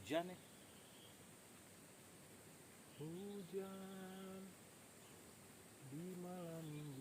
hujan nih. Hujan di malam minggu.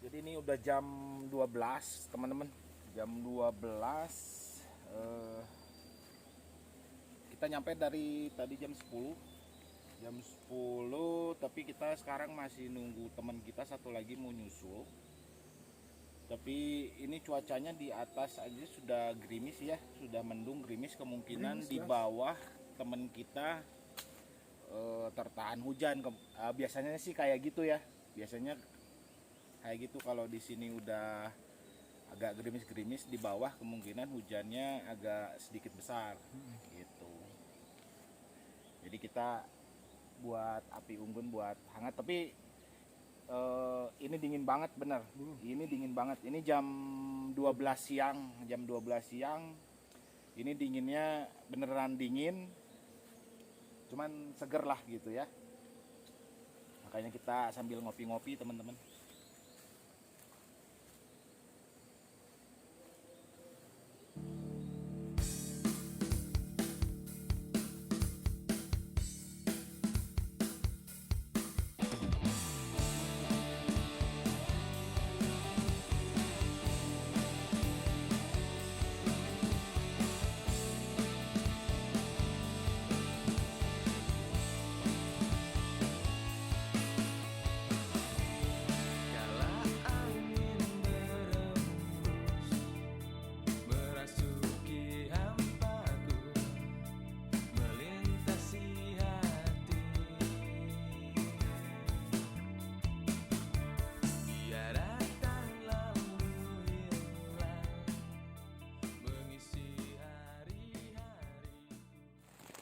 Jadi ini udah jam 12 teman-teman. Jam 12 kita nyampe dari tadi jam 10. Jam 10 tapi kita sekarang masih nunggu teman kita satu lagi mau nyusul. Tapi ini cuacanya di atas aja sudah gerimis ya, sudah mendung gerimis, kemungkinan Gerimis, di bawah teman kita tertahan hujan. Biasanya sih kayak gitu ya. Biasanya kayak gitu, kalau di sini udah agak gerimis-gerimis, di bawah kemungkinan hujannya agak sedikit besar gitu. Jadi kita buat api unggun buat hangat, tapi ini dingin banget bener. Ini dingin banget. Ini jam 12 siang, jam 12 siang. Ini dinginnya beneran dingin. Cuman seger lah gitu ya. Makanya kita sambil ngopi-ngopi teman-teman.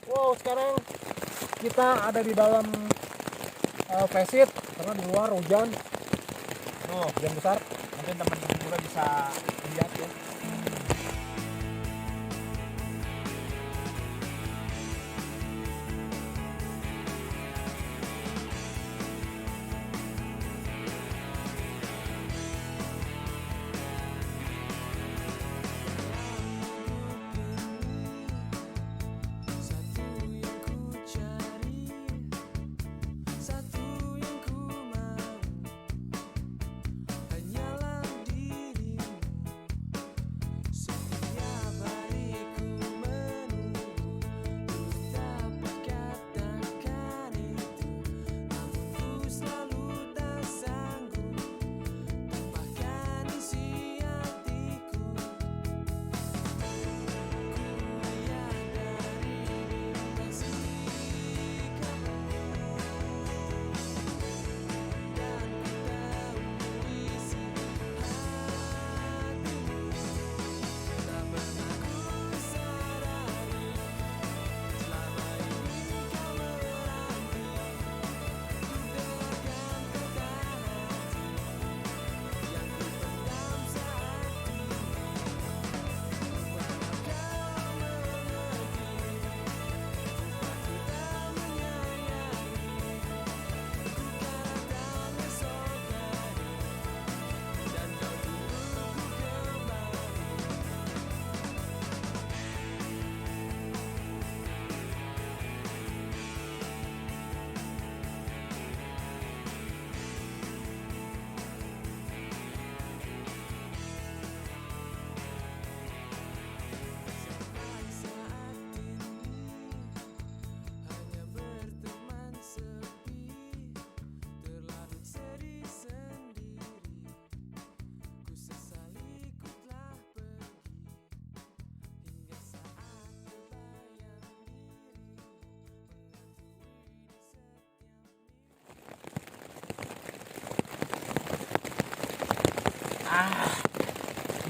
Wow, sekarang kita ada di dalam Vesit karena di luar hujan. Oh, hujan besar. Mungkin teman-teman juga bisa lihat ya.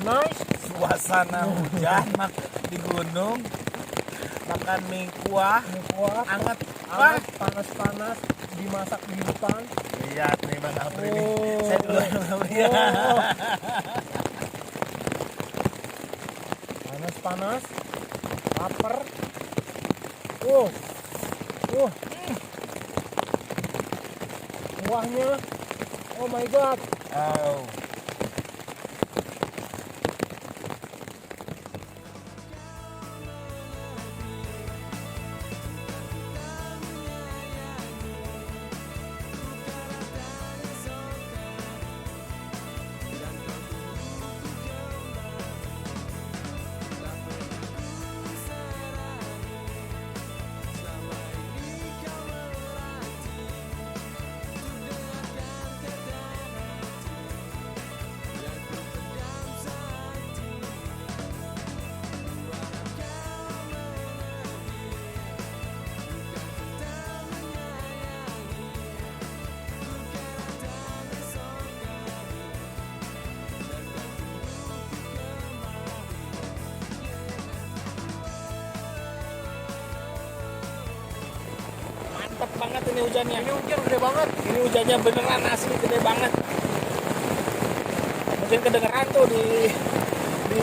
Nice. Suasana hujan di gunung, makan mie kuah Ini kuah, anget. hangat, panas-panas, dimasak di hutan. Lihat nih Bang Apri nih. Oh. Saya duluan Bang Apri ya. Oh. Panas-panas, lapar. Kuahnya, oh my god. Oh. Mantap banget ini hujannya. Ini hujan gede banget. Ini hujannya beneran asli gede banget. Mungkin kedengeran tuh di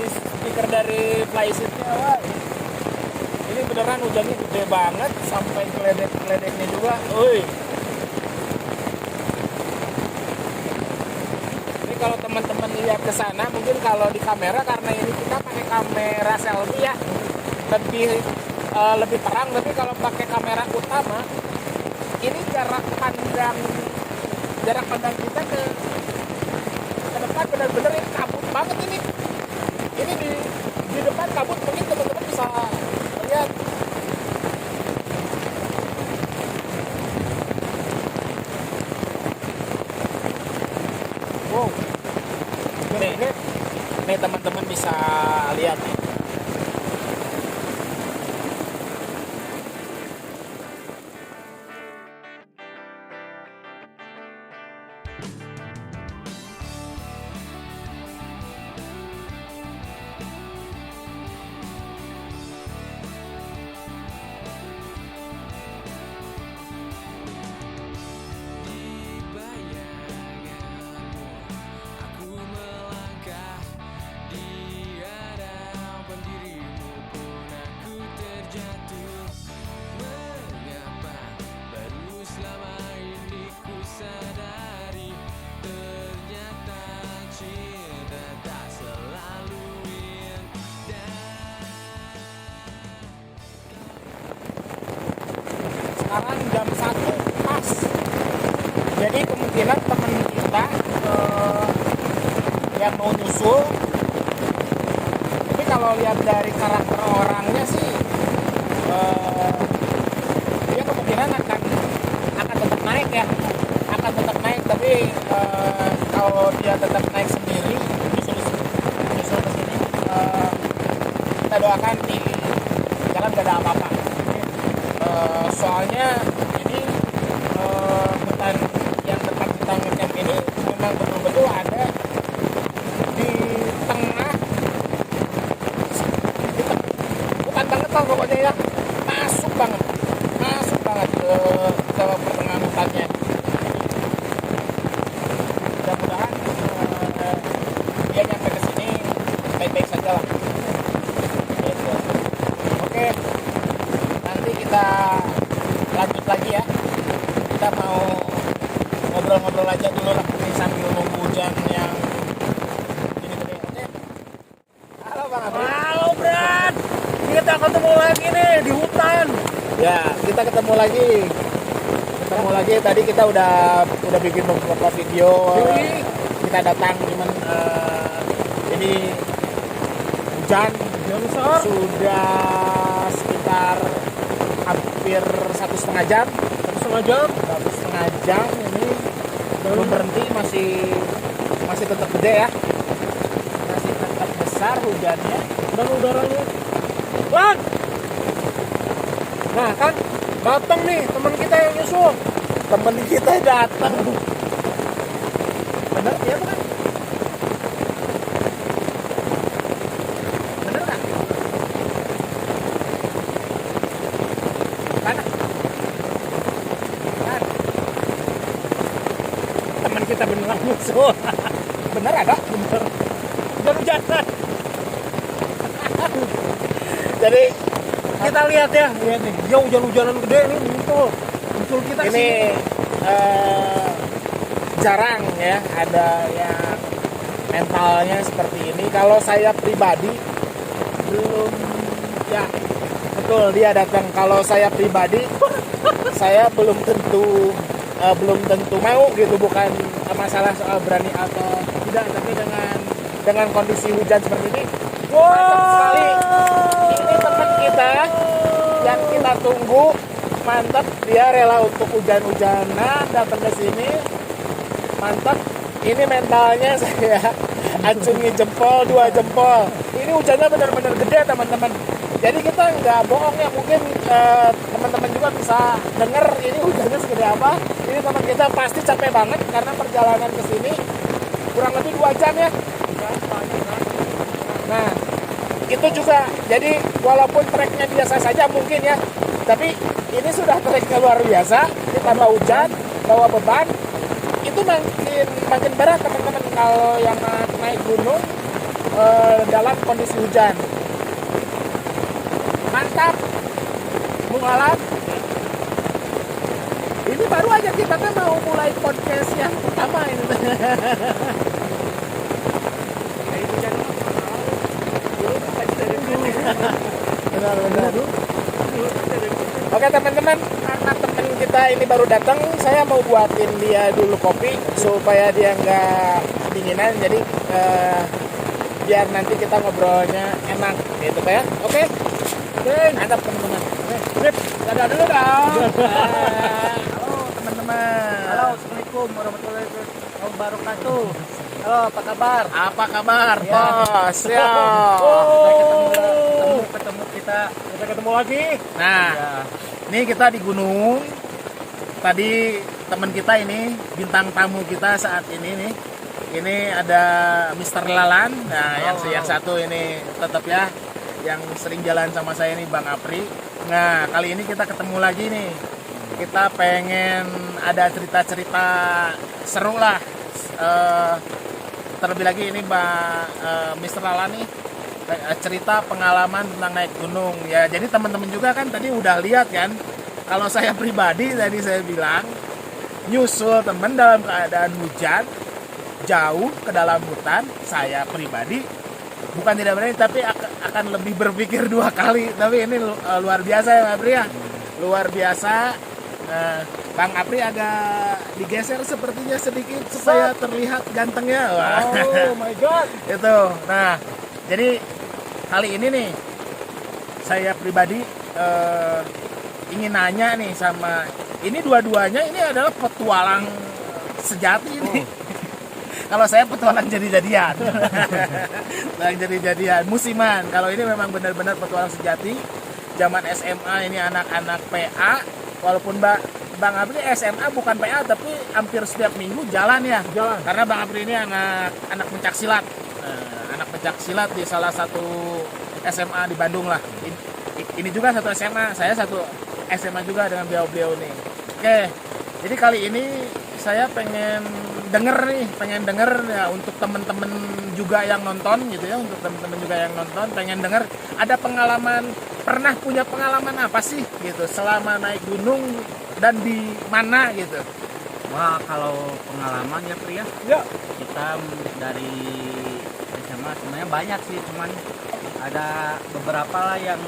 speaker dari playseatnya. Wah. Ini beneran hujannya gede banget sampai geledek-geledeknya juga. Oi. Ini kalau teman-teman lihat ke sana, mungkin kalau di kamera karena ini kita pakai kamera selfie ya, lebih terang. Tapi kalau pakai kamera utama, ini jarak pandang kita ke depan benar-benar ini kabut banget ini. Ini di depan kabut, mungkin teman-teman bisa lihat. Wow. Nih teman-teman bisa lihat nih. Sekarang jam 1 pas. Jadi kemungkinan teman kita yang mau nyusul. Tapi kalau lihat dari karakter orangnya sih, dia kemungkinan akan tetap naik ya, akan tetap naik. Tapi kalau dia tetap naik sendiri, nyusul ke sini, kita doakan di jalan gak ada apa-apa. Soalnya ini hutan yang tempat kita ngecamp ini memang betul-betul ada di tengah hutan banget lah pokoknya ya, masuk banget ke pertengahan hutannya. Mudah-mudahan dia nyampe ke sini baik-baik saja lah. Gitu. Oke, nanti kita lanjut lagi ya. Kita mau ngobrol-ngobrol aja dulu lah ini sambil nunggu hujan yang ini gede. Oke. Halo Bang Abri. Halo Brad, kita ketemu lagi nih di hutan. Ya, kita ketemu lagi. Tadi kita udah bikin beberapa video. Kita datang cuman ini hujan besar. sudah sekitar hampir 1,5 jam. 1,5 jam ini belum berhenti, masih tetap gede ya, masih tetap besar hujannya Dan udaranya Lan! Nah kan datang nih teman kita yang nyusul. temen kita datang. Bener ya kan? kita beneran nyusul. Bener ada. Bener. Hujan-hujanan. Jadi Kita lihat ya, lihat nih. Dia hujan-hujanan gede nih muncul kita ini sini. jarang ya ada yang mentalnya seperti ini. Kalau saya pribadi belum, ya betul dia datang. Kalau saya pribadi saya belum tentu mau gitu, bukan masalah soal berani atau tidak, tapi dengan kondisi hujan seperti ini mantap sekali. Ini teman kita yang kita tunggu, mantap, dia rela untuk hujan-hujanan datang ke sini, mantap. Ini mentalnya saya acungi jempol, 2 jempol. Ini hujannya benar-benar gede teman-teman. Jadi kita nggak bohong ya, mungkin teman-teman juga bisa denger ini hujannya segede apa. Ini teman kita pasti capek banget karena perjalanan ke sini kurang lebih 2 jam ya. Nah, itu juga. Jadi walaupun treknya biasa saja mungkin ya, tapi ini sudah treknya luar biasa. Ditambah hujan, bawa beban, itu makin berat teman-teman kalau yang naik gunung dalam kondisi hujan. Mantap, Mualat. Ini baru aja kita kan mau mulai podcast yang pertama ini. Benar. Oke teman-teman, karena teman kita ini baru datang, saya mau buatin dia dulu kopi supaya dia nggak kedinginan. Jadi biar nanti kita ngobrolnya enak gitu ya. Oke, mantap teman-teman. Sip, dadah dulu dong. Halo teman-teman. Halo, Assalamualaikum warahmatullahi wabarakatuh. Halo, apa kabar? Apa kabar, Ya. bos? Ya. Ketemu kita ketemu lagi. Nah, Ya. ini kita di gunung. Tadi teman kita ini, bintang tamu kita saat ini nih. Ini ada Mr. Lalan. Nah, yang satu ini tetap ya, yang sering jalan sama saya ini Bang Apri. Nah, kali ini kita ketemu lagi nih. Kita pengen ada cerita-cerita seru lah. Terlebih lagi ini Mr. Lalan nih cerita pengalaman tentang naik gunung ya. Jadi teman-teman juga kan tadi udah lihat kan, kalau saya pribadi tadi saya bilang nyusul teman dalam keadaan hujan jauh ke dalam hutan. Saya pribadi bukan tidak berani, tapi akan lebih berpikir 2 kali. Tapi ini luar biasa ya Apri ya, luar biasa. Bang Apri agak digeser sepertinya sedikit supaya terlihat gantengnya. Wah. Oh my god. Itu. Nah, jadi kali ini nih saya pribadi ingin nanya nih sama ini dua-duanya, ini adalah petualang sejati ini. Kalau saya petualang jadi-jadian. Petualang jadi-jadian musiman. Kalau ini memang benar-benar petualang sejati. Zaman SMA ini anak-anak PA, walaupun Bang Apri SMA bukan PA, tapi hampir setiap minggu jalan ya. Jalan. Karena Bang Apri ini anak pencak silat. Anak pencak silat di salah satu SMA di Bandung lah. Ini juga satu SMA, saya satu SMA juga dengan beliau nih. Oke, jadi kali ini saya pengen denger ya, untuk temen-temen juga yang nonton gitu ya, untuk temen-temen juga yang nonton pengen denger ada pernah punya pengalaman apa sih gitu selama naik gunung dan di mana gitu. Wah, kalau pengalaman ya Pri ya, Ya. kita dari SMA sebenarnya banyak sih, cuman ada beberapa lah yang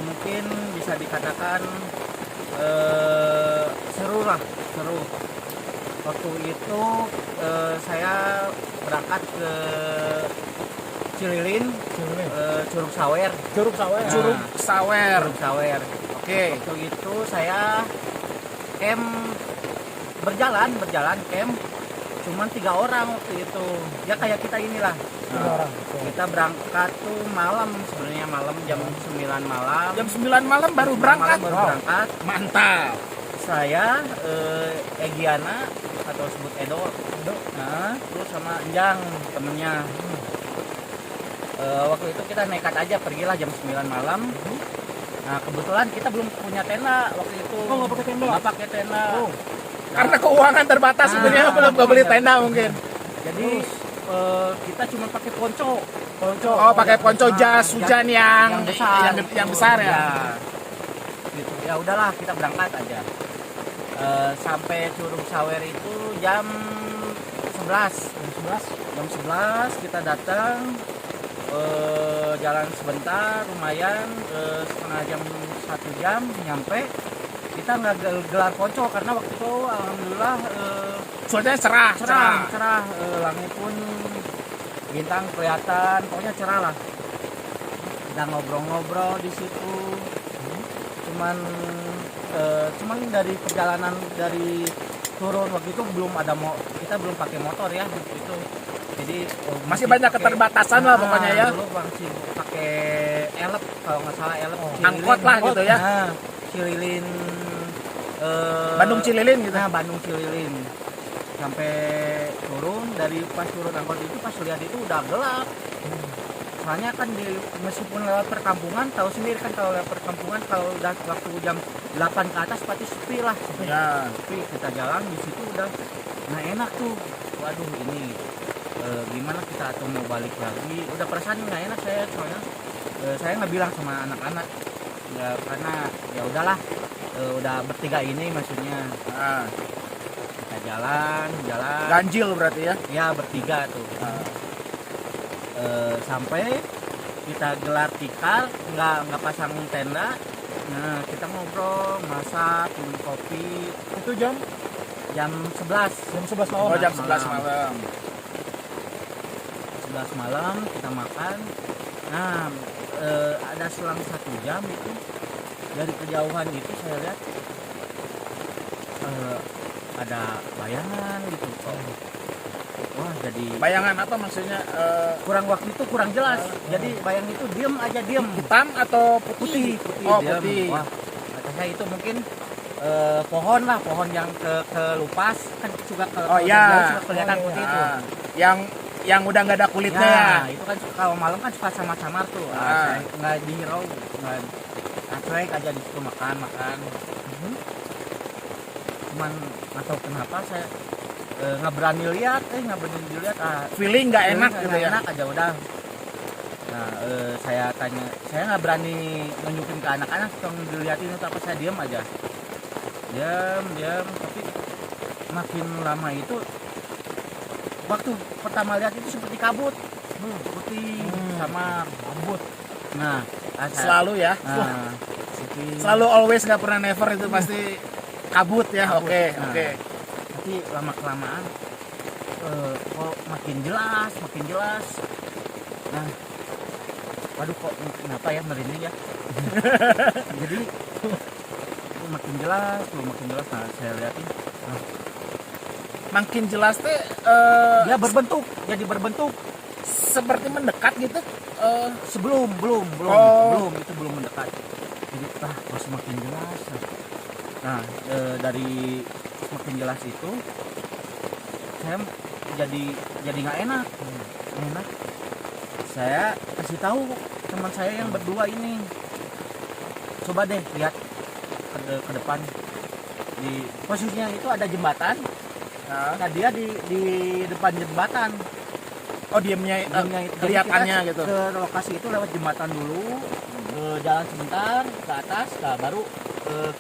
mungkin bisa dikatakan seru. Waktu itu saya berangkat ke Cililin, Curug Sawer. Curug Sawer. Curug Sawer. Curug Sawer. Oke. Waktu itu saya camp berjalan camp cuman 3 orang waktu itu, ya kayak kita inilah. 3 orang. Kita berangkat tuh malam, sebenarnya malam jam 9 malam. Jam 9 malam baru berangkat. Baru berangkat. Mantap. Saya Egiana atau sebut Edo. Nah, terus sama Enjang temennya. Waktu itu kita nekat aja pergilah jam 9 malam. Nah, kebetulan kita belum punya tenda waktu itu. Oh, nggak pakai tenda? Nggak pakai tenda. Oh. Karena keuangan terbatas sebenarnya belum beli tenda mungkin. Jadi kita cuma pakai ponco. Oh, pakai ponco jas hujan yang besar ya. Gitu. Ya udahlah, kita berangkat aja. Sampai Curug Sawer itu jam 11. Jam 11 kita datang, jalan sebentar lumayan, setengah jam 1 jam nyampe. Kita nggak gelar ponco karena waktu itu alhamdulillah Cuacanya cerah. Langit pun bintang kelihatan, pokoknya cerah lah. Kita ngobrol-ngobrol di situ. Cuman dari perjalanan dari turun waktu itu kita belum pakai motor ya gitu. Jadi Masih banyak keterbatasan lah pokoknya ya. Dulu masih pakai elep, kalau nggak salah elep. Angkot lah gitu ya. Nah, Cililin, Bandung Cililin gitu. Nah, Bandung Cililin. Sampai turun, dari pas turun angkot itu pas lihat itu udah gelap. Soalnya kan meskipun lewat perkampungan, tahu sendiri kan kalau lewat perkampungan kalau udah waktu jam 8 ke atas pasti sepi lah. Ya. Sepi, kita jalan di situ udah nggak enak tuh. Waduh, ini gimana kita atau mau balik lagi? Udah perasaan nggak enak saya, soalnya saya nggak bilang sama anak-anak ya, karena ya udahlah, udah bertiga ini maksudnya. Nah, Kita jalan ganjil berarti ya. ya bertiga tuh. Sampai kita gelar tikar, nggak pasang tenda. Nah, kita ngobrol, masak, minum kopi. Itu jam 11 malam. Oh, jam 11 malam. 11 malam kita makan. Nah, ada selang 1 jam itu dari kejauhan itu saya lihat ada bayangan gitu. Wah, jadi Bayangan apa maksudnya? kurang waktu itu kurang jelas. Jadi bayang itu diem aja. Hitam atau putih? Putih. Oh, diem. putih. Wah, kata saya itu mungkin pohon yang kelupas kan juga Oh iya. suka kelihatan putih itu. Ah, yang udah nggak ada kulitnya ya. Nah, itu kan kalau malam kan suka samar-samar tuh. Saya nggak dihirau, nggak cuek aja di situ makan. Cuman nggak tahu kenapa saya nggak berani lihat. Feeling nggak enak gitu nggak ya. enak aja udah. Nah, saya tanya, saya nggak berani nunjukin ke anak-anak kalau dilihatin itu apa, saya diam aja. Diam, tapi makin lama itu waktu pertama lihat itu seperti kabut, putih sama kabut. Nah, Selalu ya. Selalu always, nggak pernah never, itu pasti kabut ya. Oke. Tapi lama kelamaan kok makin jelas. Nah, waduh, kok kenapa ya merinding ya. Jadi makin jelas. Nah, saya lihatin. Nah, Makin jelas teh dia jadi berbentuk seperti mendekat gitu. belum Oh. itu belum mendekat. Jadi kok semakin jelas. Nah, dari semakin jelas itu saya jadi nggak enak. Saya kasih tahu teman saya yang berdua ini, coba deh lihat ke depan. Di posisinya itu ada jembatan. Nah, dia di depan jembatan. Oh, diemnya Jadi kelihatannya kita gitu. Ke lokasi itu lewat jembatan dulu, jalan sebentar ke atas, nah baru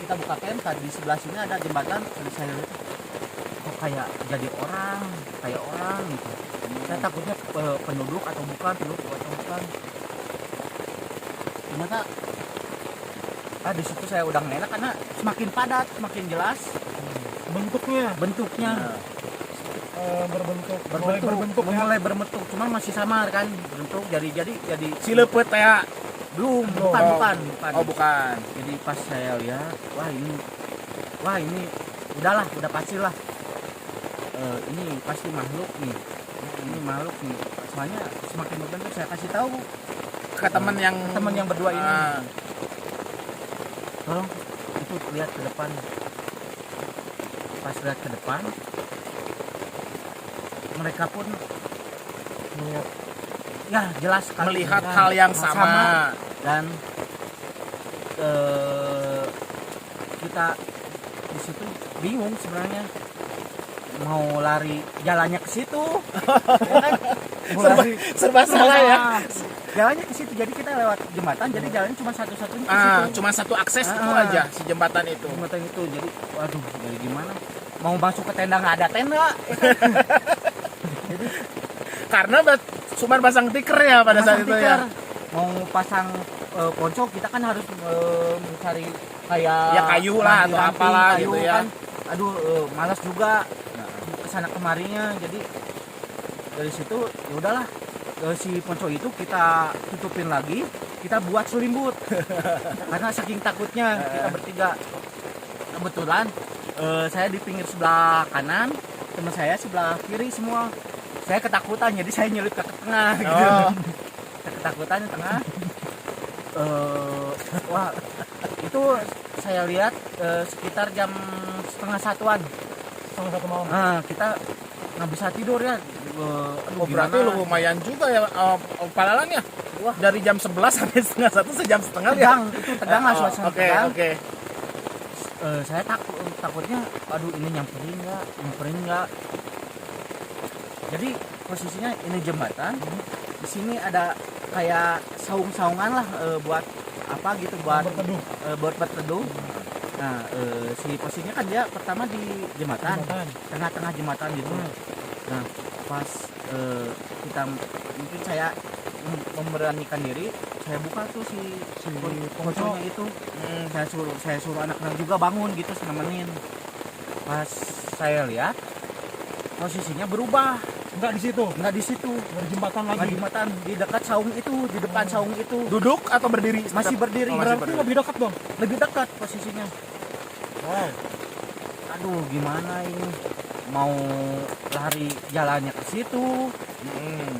kita buka camp. Di sebelah sini ada jembatan. Saya lihat kok kayak jadi orang gitu. Saya takutnya penduduk atau bukan. Ternyata di situ saya udah nggak enak karena semakin padat, semakin jelas bentuknya. Mulai berbentuk, cuman masih samar kan bentuk. Jadi Cilepet ya. bukan. Oh, bukan. Jadi pas saya lihat, wah ini udah pastilah ini pasti makhluk nih. Soalnya semakin berbentuk, saya kasih tahu Ke teman yang berdua ini, tolong itu lihat ke depan. Pas lihat ke depan, mereka pun ya jelas sekali melihat hal yang sama. Dan kita di situ bingung sebenarnya mau lari jalannya ke situ ya kan? Mau lari serba salah ya. jalannya ke situ, jadi kita lewat jembatan, jadi jalannya cuma satu-satunya ke situ. Cuma satu akses itu aja si jembatan itu. Jembatan itu, jadi waduh, jadi gimana mau masuk ke tenda, nggak ada tenda. Jadi Karena cuma pasang tiker ya pada saat itu ya. mau pasang ponco, kita kan harus mencari kayak Ya kayu lah atau ranting-ranting, apalah kayu gitu ya. kan. Aduh, malas juga kesana kemarinya. Jadi dari situ ya udahlah, si ponco itu kita tutupin lagi, kita buat selimbut. Karena saking takutnya kita bertiga. Kebetulan saya di pinggir sebelah kanan, teman saya sebelah kiri semua. Saya ketakutan, jadi saya nyelip ke tengah gitu. Ketakutan di tengah. Wah, itu saya lihat sekitar jam 12:30-an. Setengah satu malam. Kita nggak bisa tidur ya. Oh, berarti lumayan juga ya palalannya. Wah, Dari jam 11 sampai setengah 1 sejam setengah ya. tegang, itu tegang lah suasana Oke, tegang. oke. Saya takutnya, aduh ini nyamperin nggak. Jadi posisinya ini jembatan, di sini ada kayak saung-saungan lah buat apa gitu, buat Berteduh. buat berteduh. Nah, si posisinya kan dia pertama di jembatan, tengah-tengah jembatan gitu. Nah, pas kita mungkin saya memberanikan diri, saya buka tuh si ponconya itu. Saya suruh anak-anak juga bangun gitu, nemenin. Pas saya lihat posisinya berubah, Enggak di situ. nggak di situ, Dari jembatan nggak lagi. di jembatan, di dekat saung itu, di depan saung itu. Duduk atau berdiri? Masih berdiri. Oh, masih Berarti berdiri. lebih dekat dong. Lebih dekat posisinya. Wow. Aduh, gimana ini, mau lari jalannya ke situ,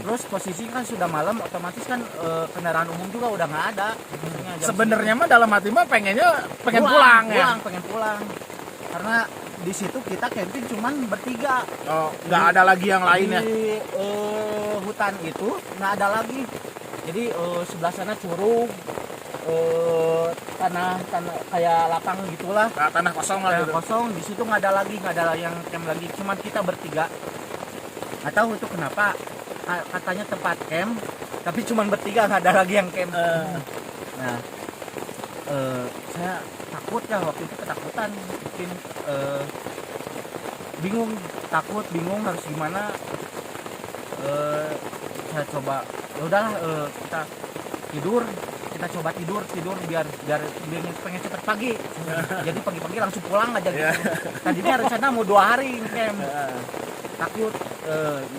terus posisi kan sudah malam, otomatis kan kendaraan umum juga udah nggak ada. Sebenarnya mah dalam hati mah pengen pulang ya. Pengen pulang, karena di situ kita camping cuman bertiga. Oh, nggak ada lagi yang lain ya. Di hutan itu nggak ada lagi, jadi sebelah sana curug, tanah kayak lapang gitulah, Nah, tanah kosong lah kayak gitu. kosong. Di situ nggak ada yang camp lagi, cuman kita bertiga. Nggak tahu itu kenapa, katanya tempat camp tapi cuman bertiga, nggak ada lagi yang camp. Nah, saya takut ya, waktu itu ketakutan, bikin bingung harus gimana. Saya coba, ya udahlah, kita coba tidur biar pengen cepet pagi. Jadi pagi-pagi langsung pulang aja gitu. Tadinya rencana mau 2 hari camp, takut.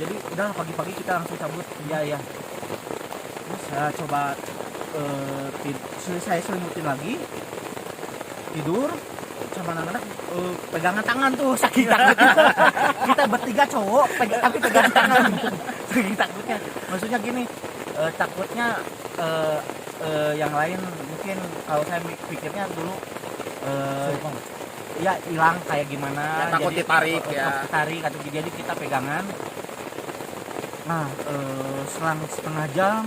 Jadi udahlah, pagi-pagi kita langsung cabut. Ya. Terus saya coba saya selimutin lagi, tidur sama anak-anak, pegangan tangan tuh, saking takutnya. Kita bertiga cowok tapi pegangan tangan. Saking takutnya, maksudnya gini, takutnya yang lain mungkin, kalau saya pikirnya dulu ya hilang kayak gimana, Ya, takut ditarik ya. ditarik atau jadi kita pegangan. Nah, selang setengah jam,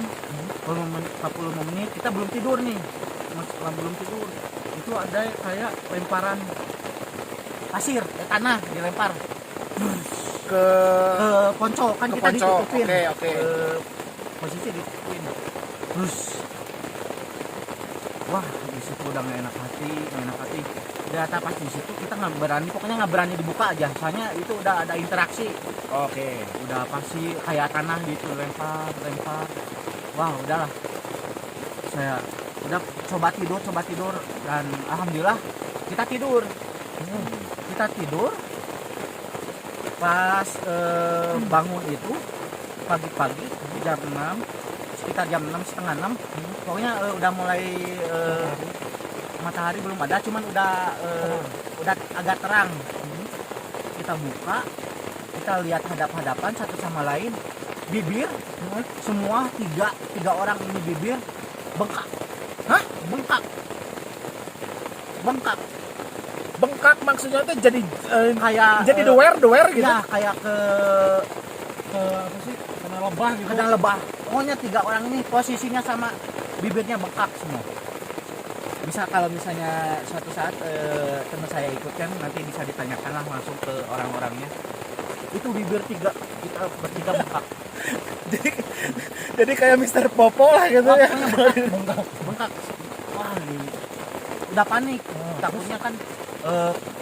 40 menit kita belum tidur nih. Belum tidur, itu ada kayak lemparan pasir, tanah dilempar Ke ponco, kan ke kita ponco. ditutupin. Oke. Posisi ditutupin. Terus wah, di situ udah nggak enak hati. Udah pas di situ kita pokoknya nggak berani dibuka aja, soalnya itu udah ada interaksi. Oke. Udah pasti kayak tanah gitu, lempar. Wah, udahlah, saya udah coba tidur, dan alhamdulillah kita tidur. Pas bangun itu pagi-pagi jam 6, sekitar jam 6, setengah 6, pokoknya udah mulai matahari belum ada, cuman udah agak terang. Kita buka, kita lihat hadap-hadapan satu sama lain, bibir semua tiga orang ini bibir bengkak. Hah? Bengkak maksudnya itu jadi Kayak jadi doer gitu. ya, kayak ke apa sih? Kena lebah gitu. kena lebah. Pokoknya 3 orang ini posisinya sama, bibirnya bengkak semua. bisa kalau misalnya suatu saat teman saya ikut kan nanti bisa ditanyakan lah langsung ke orang-orangnya. Itu bibir tiga kita bertiga bengkak. jadi jadi kayak Mister Popo lah gitu ya. Bengkak. Wah, ini udah panik. Takutnya kan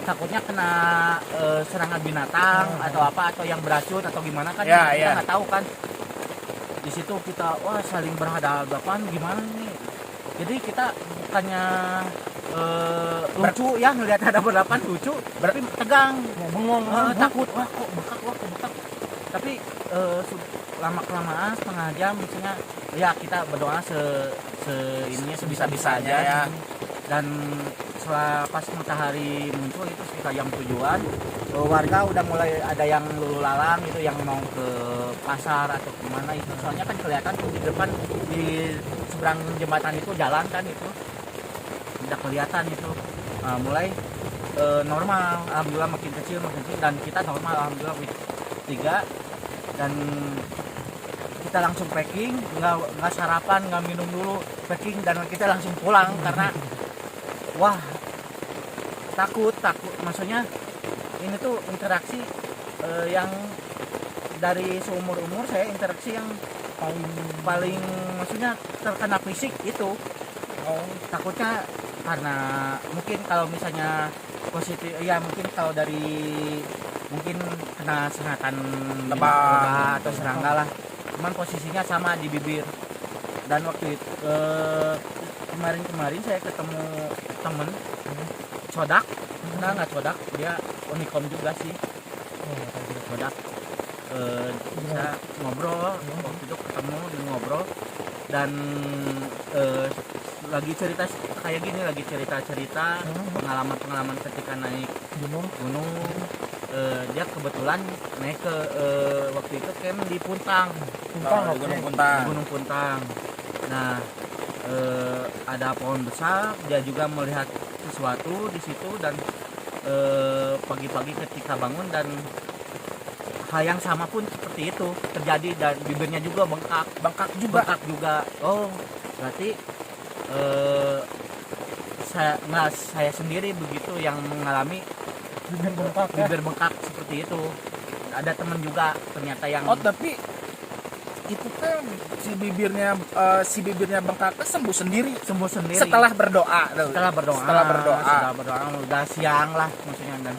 takutnya kena serangan binatang atau apa atau yang beracun atau gimana kan Ya, kita ya. nggak tahu kan. Di situ kita wah saling berhadapan gimana nih. Jadi kita bukannya lucu ya ngelihat ada berhadapan lucu, tapi tegang, bengong. takut wah kok bengkak. Tapi lama kelamaan setengah jam misalnya ya kita berdoa ininya sebisa-bisanya ya. Dan setelah pas matahari muncul itu sekitar jam 7-an, warga udah mulai ada yang lulu lalang itu yang mau ke pasar atau kemana itu, soalnya kan kelihatan tuh di depan di seberang jembatan itu jalan kan itu udah kelihatan itu. Mulai normal, alhamdulillah makin kecil dan kita normal alhamdulillah week 3 dan kita langsung packing, nggak sarapan, nggak minum dulu, packing dan kita langsung pulang karena wah takut maksudnya ini tuh interaksi yang dari seumur umur saya interaksi yang paling maksudnya terkena fisik itu. Takutnya karena mungkin kalau misalnya positif ya mungkin kalau dari mungkin kena sengatan lebah atau serangga lah, cuman posisinya sama di bibir. Dan waktu itu kemarin saya ketemu temen codak, nggak codak, dia unicorn juga sih. Codak bisa ngobrol, waktu itu ketemu dan ngobrol dan lagi cerita kayak gini, lagi cerita pengalaman ketika naik gunung. Dia kebetulan naik ke waktu itu camp di Puntang, Gunung Puntang. Nah ada pohon besar, dia juga melihat sesuatu di situ dan pagi-pagi ketika bangun dan hal yang sama pun seperti itu terjadi dan bibirnya juga bengkak juga. Oh berarti saya sendiri begitu yang mengalami bibir bengkak seperti itu. Ada teman juga ternyata yang Tapi itu kan si bibirnya bengkak sembuh sendiri setelah berdoa udah siang lah maksudnya. Dan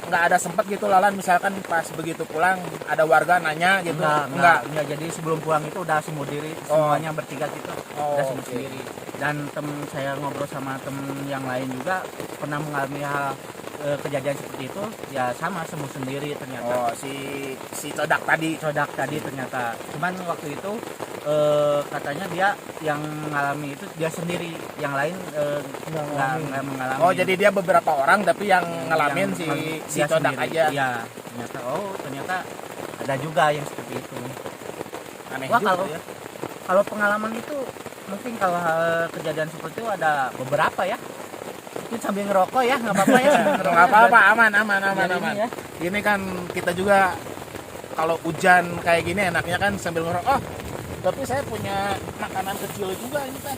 nggak ada sempat gitu lalan misalkan pas begitu pulang ada warga nanya gitu. Enggak. Jadi sebelum pulang itu udah sembuh diri semuanya bertiga gitu. Udah sembuh sendiri. Dan temen saya ngobrol sama temen yang lain juga pernah mengalami hal kejadian seperti itu ya, sama sembuh sendiri ternyata. Si codak tadi ternyata, cuman waktu itu katanya dia yang mengalami itu dia sendiri, yang lain nggak mengalami. Jadi dia beberapa orang tapi yang ngalamin si codak sendiri. aja. Iya, ternyata ada juga yang seperti itu. Aneh Wah, juga kalau pengalaman itu mungkin kalau kejadian seperti itu ada beberapa ya. Mungkin sambil ngerokok ya, nggak apa-apa ya. Nggak apa-apa, aman. Ya. Ini kan kita juga kalau hujan kayak gini enaknya kan sambil ngerokok. Tapi saya punya makanan kecil juga ini teh.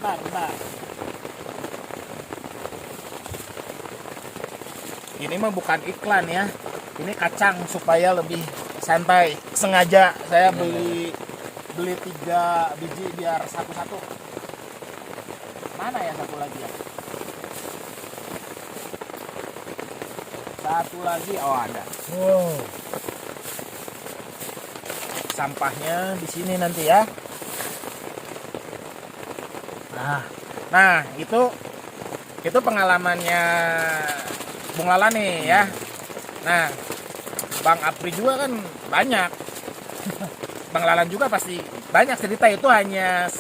Bentar. Ini mah bukan iklan ya. Ini kacang supaya lebih santai. Sengaja saya beli 3 biji biar satu-satu. Mana ya satu lagi ya? Satu lagi, ada. Wow. Sampahnya di sini nanti ya. Nah itu pengalamannya Bung Lala nih ya. Nah, Bang Apri juga kan banyak. Bang Lalan juga pasti banyak cerita, itu hanya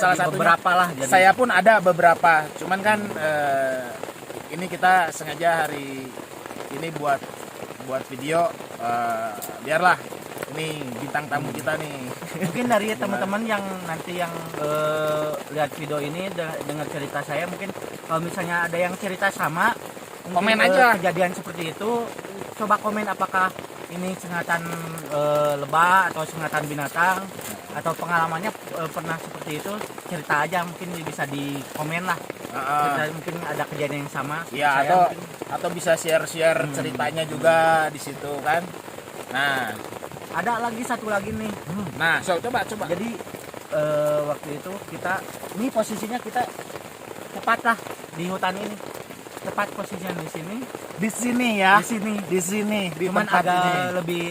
salah satunya. Beberapa lah. Jadi. Saya pun ada beberapa, cuman kan ini kita sengaja hari ini buat video, biarlah ini bintang tamu kita nih. Mungkin dari teman-teman yang nanti yang lihat video ini dengar cerita saya, mungkin kalau misalnya ada yang cerita sama, komen aja kejadian seperti itu, coba komen apakah ini sengatan lebah atau sengatan binatang. atau pengalamannya pernah seperti itu, cerita aja, mungkin bisa di komen lah. Mungkin ada kejadian yang sama. Ya, atau bisa share ceritanya juga di situ kan. Nah, ada lagi satu lagi nih. nah, coba. Jadi waktu itu ini posisinya kita tepat lah di hutan ini. Tepat posisinya di sini. Di sini ya. Di sini. Cuman tempat agak ini.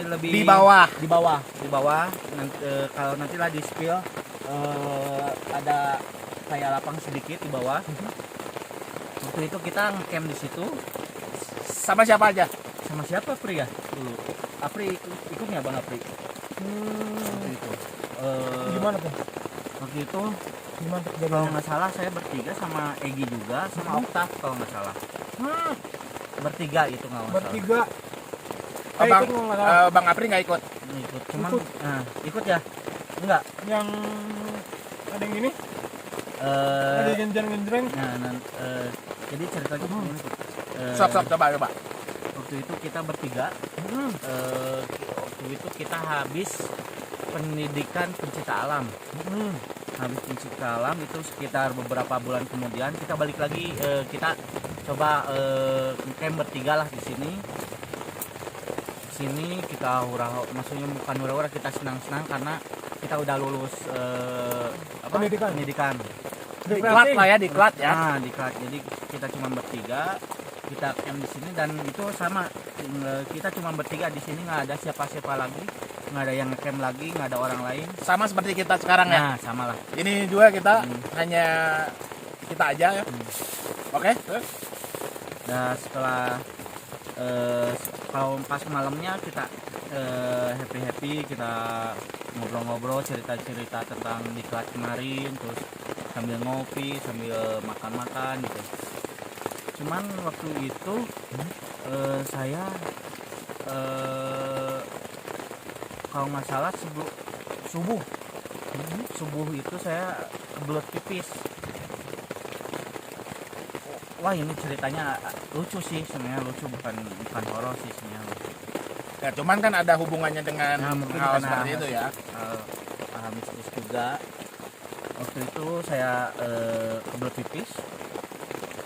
lebih Di bawah. Di bawah. Nanti, kalau nantilah di spill ada kayak lapang sedikit di bawah. Waktu itu kita ngecamp di situ. Sama siapa aja? Sama siapa, Pri ya? Dulu. Apri ikut nggak Bang Apri? Waktu itu. Gimana tuh? Waktu itu Gimana kalau kejadiannya? nggak salah saya bertiga sama Egi juga sama Oktav kalau nggak salah. Bertiga itu nggak salah. Bertiga. Bang, Ikut nggak salah. Bang Apri nggak ikut. Ikut. Cuman Ikut. Ikut ya? Enggak. Yang ada yang ini, Eh, ada yang genjreng-genjreng. jadi ceritanya gini. Stop, coba. Waktu itu kita bertiga. Waktu itu kita habis pendidikan pencinta alam. Habis pencinta alam itu sekitar beberapa bulan kemudian kita balik lagi, kita coba camp bertiga lah di sini. Sini kita maksudnya bukan hura-hura, kita senang-senang karena kita udah lulus pendidikan. Diklat lah ya, diklat ya. Nah, diklat. Jadi kita cuma bertiga, kita camp di sini dan itu sama, kita cuma bertiga di sini, nggak ada siapa-siapa lagi, nggak ada yang camp lagi, nggak ada orang lain. Sama seperti kita sekarang ya. Nah, sama lah. Ini juga kita hanya kita aja ya. Oke. Dan setelah kalau pas malamnya kita happy, kita ngobrol-ngobrol, cerita-cerita tentang diklat kemarin, terus sambil ngopi, sambil makan-makan gitu. Cuman waktu itu saya kalau nggak salah subuh itu saya kebelet pipis. Wah, ini ceritanya lucu sih sebenarnya, bukan horor sih sebenarnya. Ya, cuman kan ada hubungannya dengan mungkin hal karena seperti itu ya. mistis juga. Waktu itu saya kebelet pipis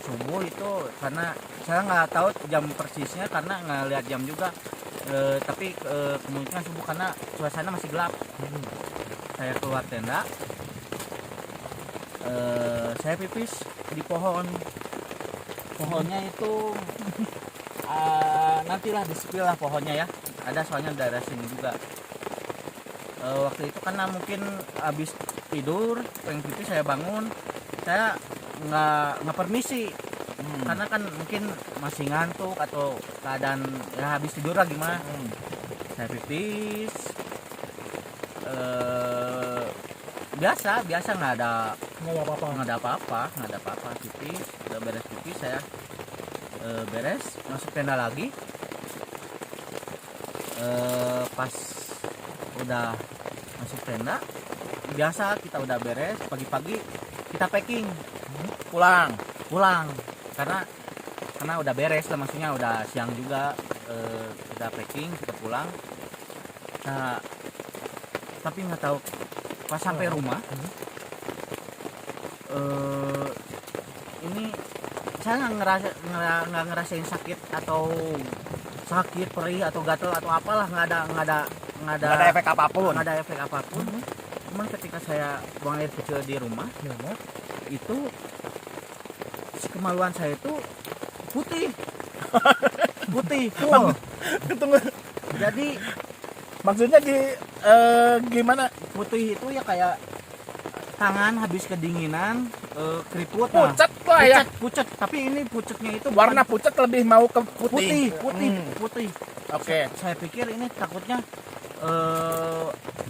subuh itu karena saya nggak tahu jam persisnya karena nggak lihat jam juga, tapi kemungkinan subuh karena suasana masih gelap. Saya keluar tenda, saya pipis di pohonnya itu nantilah di spill lah pohonnya ya, ada soalnya daerah sini juga. Waktu itu karena mungkin habis tidur pengen pipis, saya bangun, saya nggak permisi karena kan mungkin masih ngantuk atau keadaan ya habis tidur lah gimana. Saya pipis biasa nggak ada apa-apa pipis. Udah beres pipis saya beres masuk tenda lagi. Pas udah masuk tenda biasa kita udah beres pagi-pagi kita packing Pulang. karena udah beres lah, maksudnya udah siang juga. Kita packing kita pulang. Nah, tapi nggak tahu pas sampai rumah ini saya nggak ngerasain sakit perih atau gatel atau apalah, nggak ada efek apapun. Cuman ketika saya buang air kecil di rumah itu si kemaluan saya itu putih full. Tunggu. Jadi Maksudnya gimana? putih itu ya kayak tangan habis kedinginan, keriput. Pucat lah ya. Pucat, tapi ini pucatnya itu Warna pucat lebih mau ke putih. putih. Oke. Saya pikir ini takutnya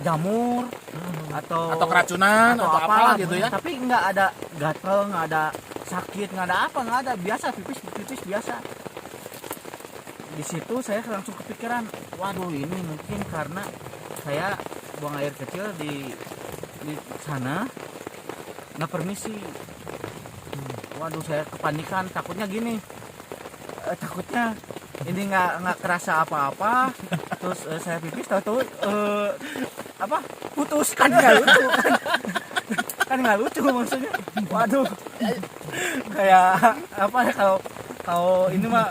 jamur atau keracunan atau apalah gitu ya. Tapi nggak ada gatel, nggak ada sakit, nggak ada biasa, pipis biasa. Di situ saya langsung kepikiran, waduh ini mungkin karena saya buang air kecil di sana nggak permisi. Waduh, saya kepanikan, takutnya gini, takutnya ini nggak kerasa apa-apa, terus saya pipis tahu apa putus kan nggak lucu kan nggak lucu maksudnya. Waduh, kayak apa ya, kalau ini mah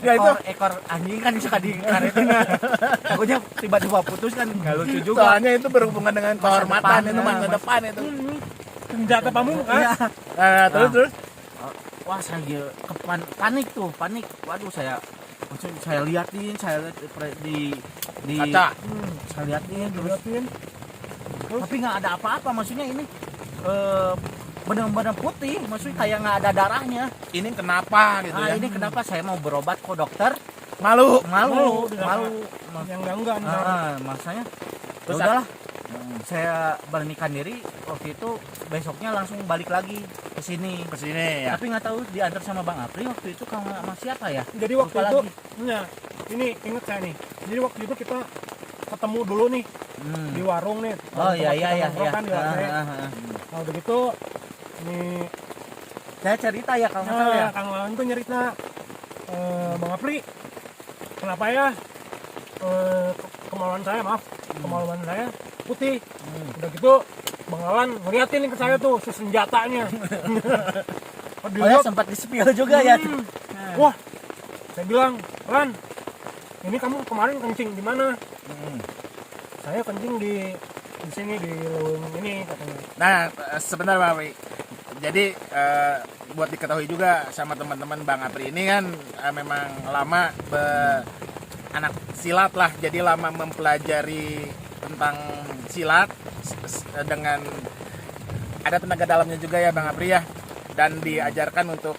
Ya, ekor anjing kan suka dikaretin. Takutnya tiba-tiba putus kan nggak lucu juga. Soalnya itu berhubungan dengan kehormatan, itu masa depan itu. Senjata pamungkas. Iya. Nah, terus Wah, saya panik. Waduh, maksudnya saya liatin di kaca. saya liatin terus Liatin. tapi nggak ada apa-apa, maksudnya ini benar-benar putih, maksudnya kayak nggak ada darahnya. Ini kenapa gitu ya? Ini kenapa saya mau berobat ke dokter, Malu. malu. Yang enggak. Masanya Terus udahlah, saya beranikan diri waktu itu, besoknya langsung balik lagi ke sini. Kesini ya. Tapi nggak tahu diantar sama Bang Apri waktu itu kalau sama siapa ya. Jadi waktu Lupa itu, lagi. ya, ini inget saya nih. Jadi waktu itu kita ketemu dulu nih di warung nih. Oh iya. Kan, di warung. Nah udah gitu, ini Saya cerita ya kalau nggak salah ya. Kang Lawan tuh nyerita, Bang Apri, kenapa ya kemaluan saya putih. Udah gitu Bang Lawan ngeliatin nih ke saya tuh si senjatanya. Oh ya, sempat di-spill juga ya. Wah, saya bilang, Lan, ini kamu kemarin kencing di mana? Saya kencing di sini, di leweng ini katanya. Nah, sebentar Pak Apri. Jadi buat diketahui juga sama teman-teman Bang Apri ini kan memang lama anak silat lah. Jadi lama mempelajari tentang silat dengan ada tenaga dalamnya juga ya Bang Apri ya. Dan diajarkan untuk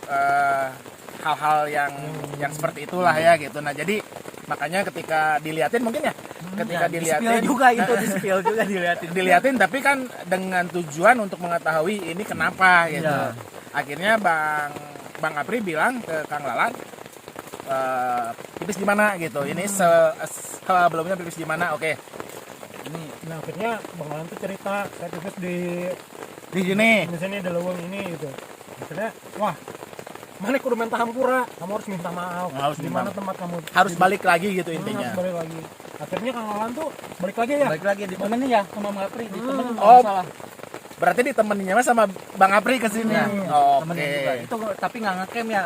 hal-hal yang seperti itulah ya gitu. Nah, jadi makanya ketika diliatin mungkin ya ketika diliatin juga itu di-spill juga diliatin tapi kan dengan tujuan untuk mengetahui ini kenapa gitu. Iya. Akhirnya Bang Apri bilang ke Kang Lalan, pipis di mana gitu. Ini sebelumnya pipis di mana? Oke. Ini Nah akhirnya Bang Lawan tuh cerita, saya pipis di sini. sini ada leweng ini gitu. Akhirnya, wah, mana kudu main hampura, kamu harus minta maaf. Harus Di minta mana maaf. tempat kamu Harus balik lagi gitu intinya. Harus balik lagi. Akhirnya Kang Lawan tuh balik lagi ya. balik lagi ditemenin ya sama Bang Apri, ditemenin Oh. kalau nggak salah. Berarti ditemeninnya mah sama Bang Apri ke sini. Temenin juga. Oke. Itu tapi nggak ngecamp ya.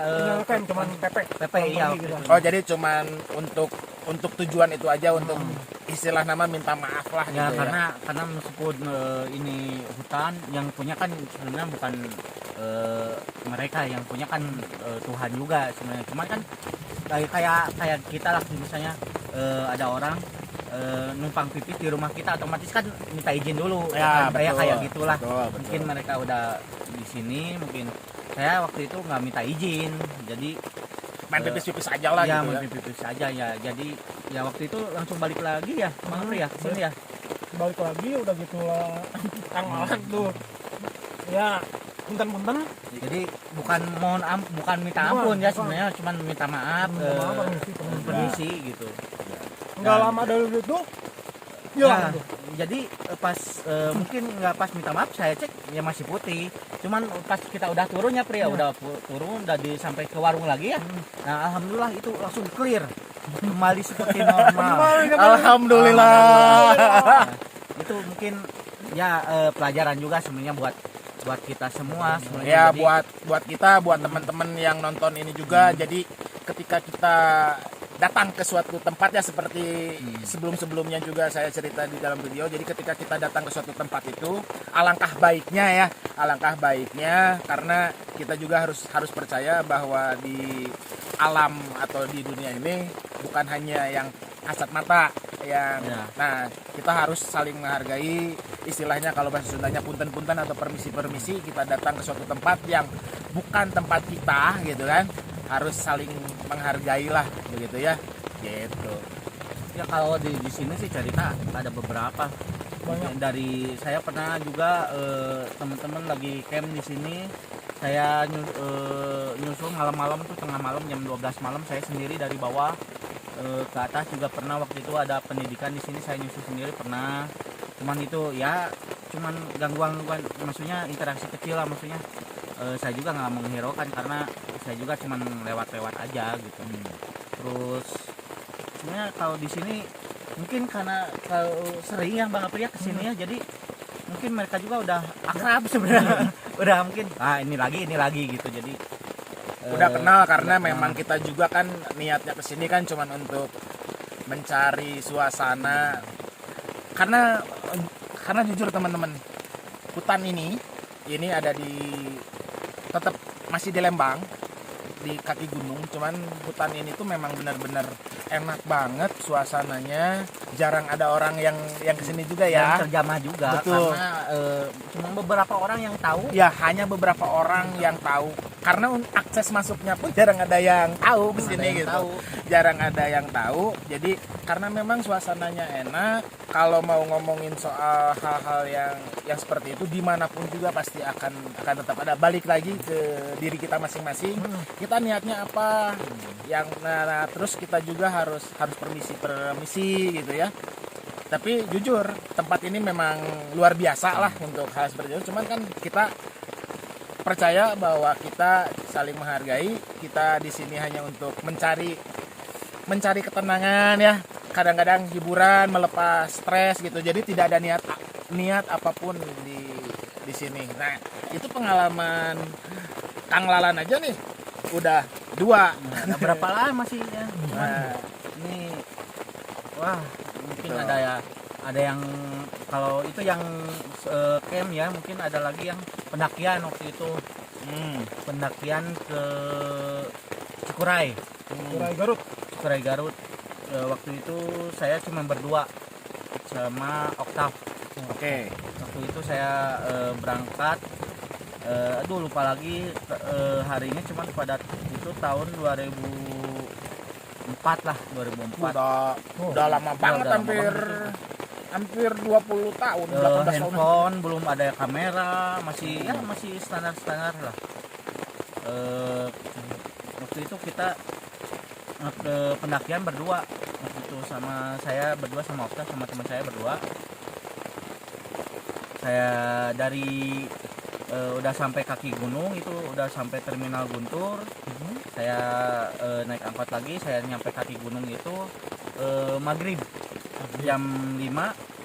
Kan cuman pepe. PP iya. Gitu. Oh, jadi cuman untuk tujuan itu aja, untuk istilah nama minta maaf lah Ya, gitu ya. karena meskipun ini hutan yang punya kan sebenarnya bukan mereka yang punya kan Tuhan juga sebenarnya. Cuman kan kayak kita lah misalnya ada orang numpang pipis di rumah kita, otomatis kan minta izin dulu Ya, kan? kayak gitulah. Betul. Mungkin mereka udah di sini, mungkin saya waktu itu nggak minta izin, jadi main pipis-pipis aja lah ya gitu ya. mau pipis aja ya. Jadi ya waktu itu langsung balik lagi ya Bang Apri ya sini ya. Balik lagi udah gitu lah Kang Lawan tuh. Ya, punten-punten. Jadi bukan minta ampun ya sebenarnya, cuman minta maaf, permisi gitu. Enggak Dan- lama dari itu. Ya, Ya, jadi pas mungkin nggak pas minta maaf, saya cek ya masih putih. Cuman pas kita udah turun ya Pri ya, udah turun, udah sampai ke warung lagi ya. Nah alhamdulillah itu langsung clear, kembali seperti normal. Alhamdulillah. Nah, itu mungkin ya pelajaran juga sebenarnya buat kita semua sebenarnya. Ya, Jadi, buat kita, buat teman-teman yang nonton ini juga. Jadi ketika kita datang ke suatu tempat ya, seperti sebelum-sebelumnya juga saya cerita di dalam video. Jadi ketika kita datang ke suatu tempat itu, alangkah baiknya karena kita juga harus percaya bahwa di alam atau di dunia ini bukan hanya yang kasat mata yang nah, kita harus saling menghargai. Istilahnya kalau bahasa Sundanya punten-punten atau permisi-permisi, kita datang ke suatu tempat yang bukan tempat kita gitu kan, harus saling menghargai lah begitu ya gitu. ya kalau di sini sih cerita ada beberapa. Banyak. Dari saya pernah juga teman-teman lagi camp di sini, saya nyusul malam-malam tuh, tengah malam jam 12 malam, saya sendiri dari bawah ke atas juga pernah. Waktu itu ada pendidikan di sini, saya nyusul sendiri pernah. Cuman itu ya cuman gangguan, maksudnya interaksi kecil lah, maksudnya saya juga nggak menghiraukan karena saya juga cuman lewat-lewat aja gitu. Terus sebenarnya kalau di sini mungkin karena kalau sering ya Bang Apria kesini ya, jadi mungkin mereka juga udah akrab sebenarnya. Udah mungkin ini lagi gitu, jadi udah kenal karena memang kita juga kan niatnya kesini kan cuman untuk mencari suasana, karena jujur teman-teman, hutan ini ada di tetap masih di Lembang, di kaki gunung, cuman hutan ini tuh memang benar-benar enak banget suasananya, jarang ada orang yang kesini juga yang ya. terjamah juga. Betul. Karena cuma beberapa orang yang tahu. Ya, hanya beberapa orang yang tahu, karena akses masuknya pun jarang ada yang tahu ke sini gitu. Jarang ada yang tahu. Jadi karena memang suasananya enak, kalau mau ngomongin soal hal-hal yang seperti itu dimanapun juga pasti akan tetap ada. Balik lagi ke diri kita masing-masing. Kita niatnya apa? Yang nah, terus kita juga harus permisi gitu ya. Tapi jujur tempat ini memang luar biasa lah untuk hal seperti itu. Cuman kan kita percaya bahwa kita saling menghargai. Kita di sini hanya untuk mencari ketenangan ya. Kadang-kadang hiburan, melepas stres gitu. Jadi tidak ada niat apapun di sini. Nah, itu pengalaman Kang Lalan aja nih udah 2. Nah, berapa lama sih ya? Nah, Ini wah, mungkin betul. ada yang kalau itu yang camp ya, mungkin ada lagi yang pendakian waktu itu. Pendakian ke Cikuray. Cikuray Garut. Waktu itu saya cuma berdua sama Oktav. Oke. Waktu itu saya berangkat, lupa lagi harinya, cuman pada itu tahun 2004 lah, 2004. Udah lama banget, udah lama hampir 20 tahun, 18 tahun. Handphone belum ada kamera, masih standar lah. Waktu itu kita pendakian berdua, waktu itu saya berdua sama Okta, sama teman saya berdua. Saya dari udah sampai kaki gunung, itu udah sampai terminal Guntur. Saya naik angkot lagi, saya nyampe kaki gunung itu maghrib jam 5.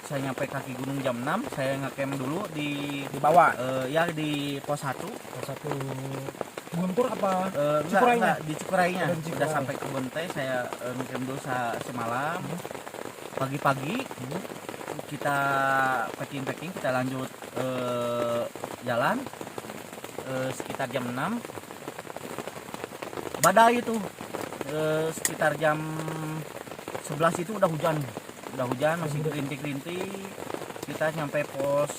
Saya nyampe kaki gunung jam 6. Saya ngecamp dulu di bawah. Ya di pos 1. Guntur apa? Enggak, di Cikurainya. Di Cikuray. Udah sampai ke Bontai, saya ngecamp dulu semalam. Pagi-pagi kita packing, kita lanjut jalan sekitar jam 6. Badai itu sekitar jam 11 itu udah hujan masih rintik-rintik. Kita nyampe pos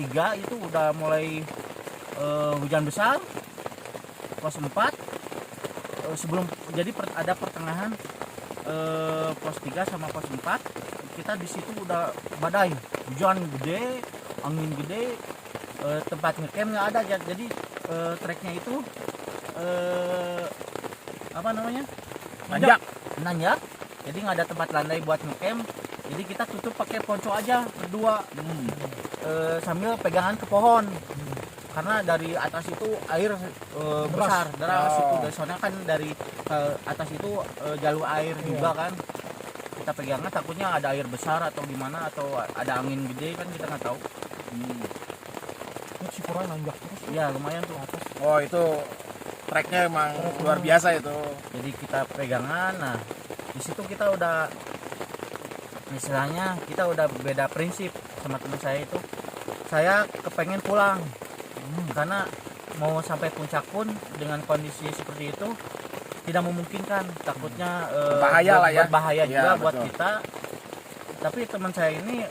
3 itu udah mulai hujan besar. Pos 4 sebelum jadi ada pertengahan pos 3 sama pos 4, kita di situ udah badai, hujan gede, angin gede, tempat ngecamp nggak ada, jadi treknya itu apa namanya, nanjak, jadi nggak ada tempat landai buat ngecamp. Jadi kita tutup pakai ponco aja berdua, sambil pegangan ke pohon. Karena dari atas itu air besar, deras itu. Dari sana kan dari atas itu jalur air juga kan. Kita pegangan takutnya ada air besar atau gimana, atau ada angin gede kan, kita nggak tahu. Itu Cikuray nanjak terus. Ya lumayan tuh atas. Oh, itu treknya emang luar biasa itu. Jadi kita pegangan. Nah di situ kita udah, misalnya kita udah beda prinsip sama teman saya itu. Saya kepengen pulang. Karena mau sampai puncak pun dengan kondisi seperti itu tidak memungkinkan, takutnya bahaya lah ya, berbahaya juga ya, buat betul. kita. Tapi teman saya ini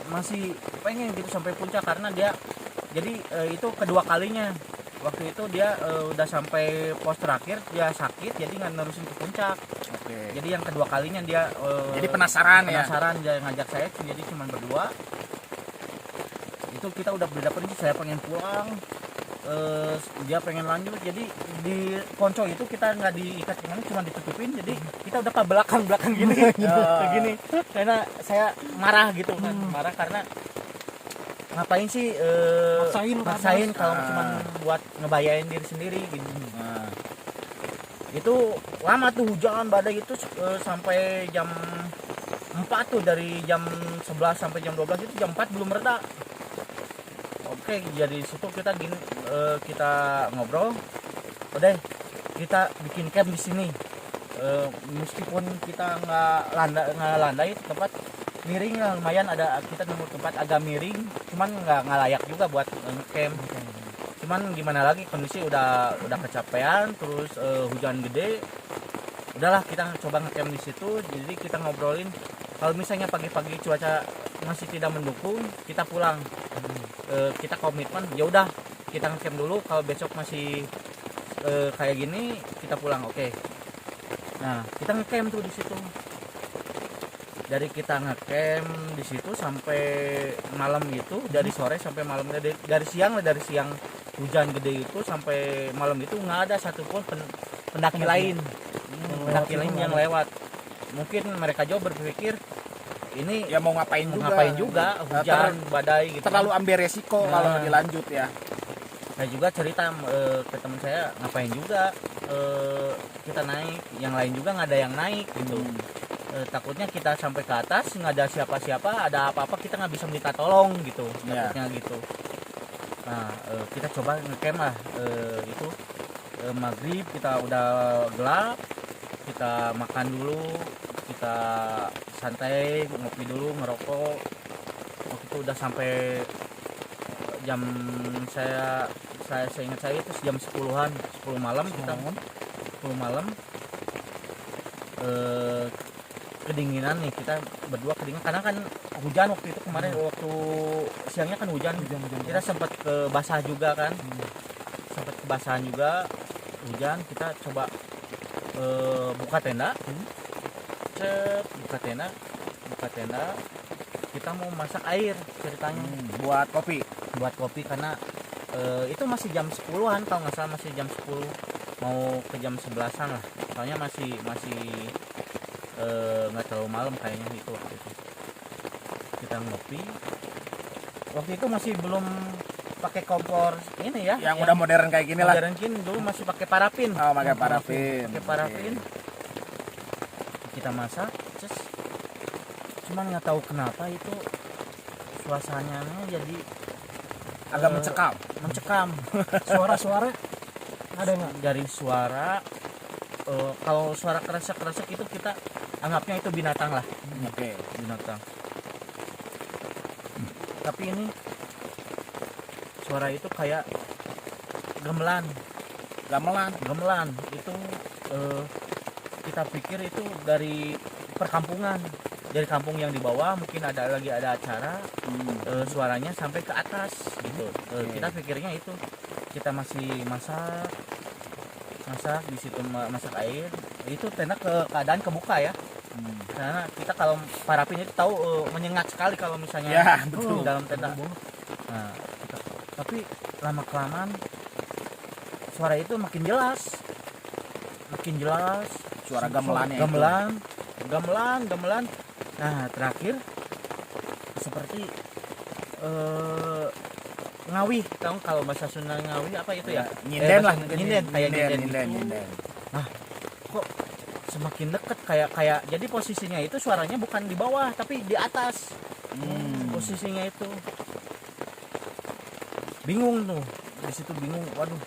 masih pengen gitu sampai puncak, karena dia jadi itu kedua kalinya. Waktu itu dia udah sampai pos terakhir, dia sakit, jadi nggak nerusin ke puncak. Oke. Jadi yang kedua kalinya dia Jadi penasaran ya. dia ngajak saya, jadi cuma berdua. Itu kita udah beda prinsip, saya pengen pulang, dia pengen lanjut. Jadi di ponco itu kita nggak diikat kemana, cuma ditutupin. Jadi kita udah ke belakang gini, gini. Karena saya marah gitu kan, marah karena ngapain sih maksain kalau cuma buat ngebayain diri sendiri gitu. Itu lama tuh hujan badai itu sampai jam 4 tuh, dari jam 11 sampai jam 12 itu jam 4 belum reda. Oke, jadi situ kita gini, kita ngobrol, udah kita bikin camp di sini. Meskipun kita nggak landai tempat miring lah, lumayan ada, kita nemu tempat agak miring, cuman nggak layak juga buat camp. Cuman gimana lagi, kondisi udah kecapean, terus hujan gede. Udahlah kita coba ngecamp di situ. Jadi kita ngobrolin kalau misalnya pagi-pagi cuaca masih tidak mendukung, kita pulang. Kita komitmen ya udah kita ngecamp dulu, kalau besok masih kayak gini kita pulang. Oke. Nah, kita ngecamp tuh di situ. Dari kita ngecamp di situ sampai malam itu, dari sore sampai malam, dari siang hujan gede itu sampai malam itu nggak ada satupun pendaki lain yang lewat. Mungkin mereka juga berpikir ini Ya mau ngapain juga hujan badai gitu. Terlalu ambil resiko kalau dilanjut ya. Saya juga cerita ke teman saya, ngapain juga kita naik, yang lain juga nggak ada yang naik gitu. Takutnya kita sampai ke atas nggak ada siapa-siapa, ada apa-apa kita nggak bisa minta tolong gitu, takutnya gitu. Nah, kita coba ngecamp lah, itu maghrib kita udah gelap, kita makan dulu, kita santai, ngopi dulu, ngerokok. Waktu itu udah sampai jam, saya ingat saya itu jam 10 malam, kita 10 malam. Kedinginan nih, kita berdua kedinginan karena kan hujan waktu itu kemarin, waktu siangnya kan hujan. Kita sempat basah juga kan, sempat kebasahan juga, hujan. Kita coba buka tenda, buka tenda, kita mau masak air ceritanya, Buat kopi karena itu masih jam 10-an kalau nggak salah, masih jam 10 mau ke jam 11-an lah, soalnya masih nggak terlalu malam kayaknya itu waktu itu. Kita ngopi, waktu itu masih belum pakai kompor ini ya, yang udah modern kayak gini lah. modern gini, dulu masih pakai parafin. Pakai parafin. Kita masak, cuman nggak tahu kenapa itu suasananya jadi Agak mencekam. Suara-suara ada nggak? Dari suara, kalau suara kresek itu kita anggapnya itu binatang lah. Oke. Binatang. Tapi ini suara itu kayak gamelan itu, kita pikir itu dari perkampungan, dari kampung yang di bawah, mungkin ada acara, suaranya sampai ke atas gitu. Kita pikirnya itu, kita masih masak di situ, masak air itu, tenda keadaan kebuka ya. Karena kita kalau parafin itu tahu menyengat sekali kalau misalnya betul. di dalam tenda. Nah, tapi lama kelamaan suara itu makin jelas, Suara gamelannya gamelan. Nah, terakhir seperti ngawih, tahu kalau bahasa Sunda ngawih apa itu ya? Nyinden lah, nyinden, kayak nyinden gitu. nyinden. Nah, kok semakin dekat, kayak jadi posisinya itu suaranya bukan di bawah tapi di atas. Posisinya itu bingung tuh, di situ bingung. Waduh,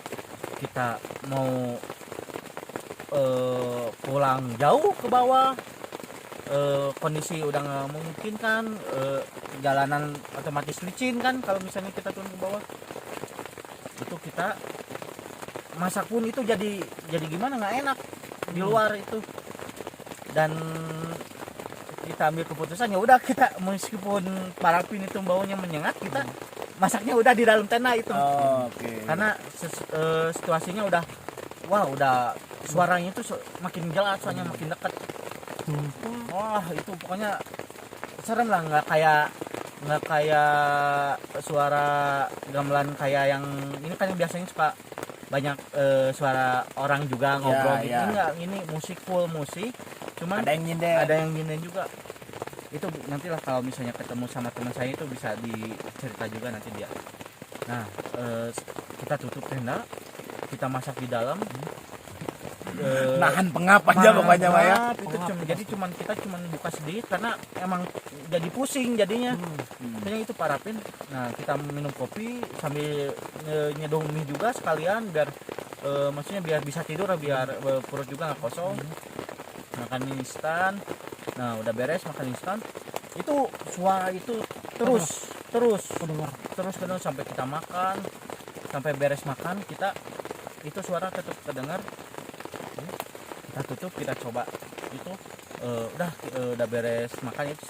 kita mau pulang jauh ke bawah, kondisi udah nggak mungkin kan, jalanan otomatis licin kan kalau misalnya kita turun ke bawah. Itu kita masak pun itu jadi gimana, nggak enak di luar itu. Dan kita ambil keputusan, ya udah kita meskipun parafin itu baunya menyengat, kita masaknya udah di dalam tenda itu. Karena situasinya udah suaranya itu makin jelas, soalnya makin dekat. Wah, itu pokoknya serem lah, nggak kayak suara gamelan kayak yang ini kan, yang biasanya suka banyak suara orang juga ngobrol gitu. Enggak, ini full musik, cuman ada yang nyinden juga. Itu nantilah kalau misalnya ketemu sama teman saya itu bisa dicerita juga nanti dia. Nah, kita tutup tenda, kita masak di dalam. nahan pengap aja pokoknya Pak ya. itu jadi kita cuman buka sedikit karena emang jadi pusing jadinya. Makanya itu parafin. Nah, kita minum kopi sambil nyedong mie juga sekalian biar maksudnya biar bisa tidur, biar perut juga nggak kosong. Makan mie instan. Nah, udah beres makan instan. Itu suara itu terus sampai kita makan, sampai beres makan kita itu suara tetap kedengar. Kita tutup, kita coba itu udah beres makan itu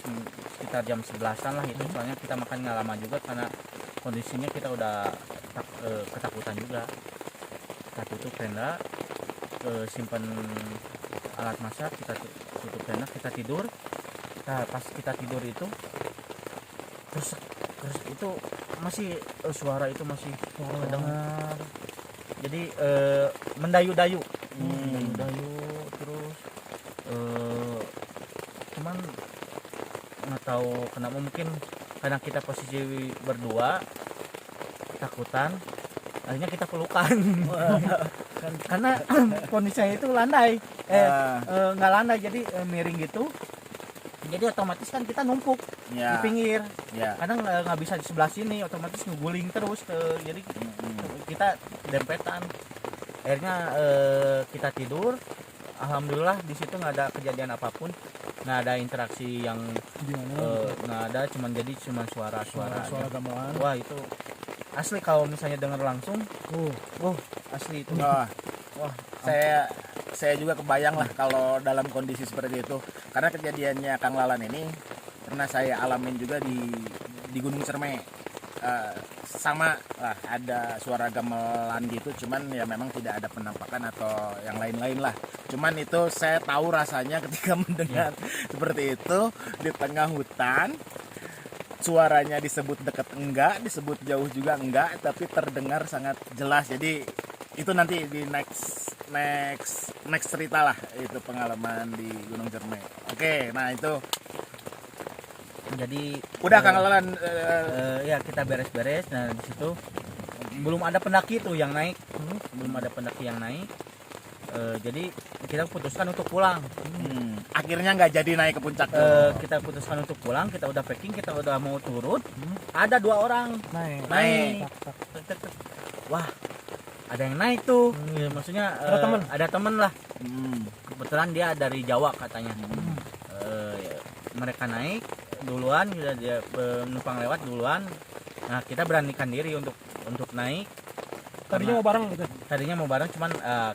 sekitar jam 11-an lah itu, soalnya kita makan nggak lama juga karena kondisinya kita udah ketakutan juga. Kita tutup tenda, simpen alat masak, kita tutup tenda, kita tidur. Nah, pas kita tidur itu terus itu masih suara itu masih terdengar. Jadi mendayu-dayu terus cuman nggak tahu kenapa, mungkin karena kita posisi berdua takutan, akhirnya kita pelukan. Karena kondisinya itu landai nggak landai, jadi miring gitu, jadi otomatis kan kita numpuk di pinggir. Kadang nggak bisa di sebelah sini, otomatis ngeguling terus jadi kita dempetan. Akhirnya kita tidur, alhamdulillah di situ nggak ada kejadian apapun, nggak ada interaksi yang nggak ada, cuman suara gamelan. Wah, itu asli kalau misalnya dengar langsung asli itu. Wah, saya juga kebayang lah kalau dalam kondisi seperti itu, karena kejadiannya Kang Lalan ini pernah saya alamin juga di Gunung Cerme. Sama lah, ada suara gamelan gitu, cuman ya memang tidak ada penampakan atau yang lain-lain lah. Cuman itu saya tahu rasanya ketika mendengar seperti itu di tengah hutan. Suaranya disebut dekat enggak, disebut jauh juga enggak, tapi terdengar sangat jelas. Jadi itu nanti di next cerita lah, itu pengalaman di Gunung Cerme. Oke, nah itu jadi udah Kang Lalan. Ya kita beres-beres. Nah, di situ belum ada pendaki tuh yang naik, jadi kita putuskan untuk pulang. Akhirnya nggak jadi naik ke puncak. Kita putuskan untuk pulang, kita udah packing, kita udah mau turun. Ada 2 orang naik. Wah, ada yang naik tuh. Ya, maksudnya ada temen lah. Kebetulan dia dari Jawa katanya. Mereka naik duluan, dia penumpang lewat duluan. Nah, kita beranikan diri untuk naik. Tadinya mau bareng gitu. Tadinya mau bareng, cuman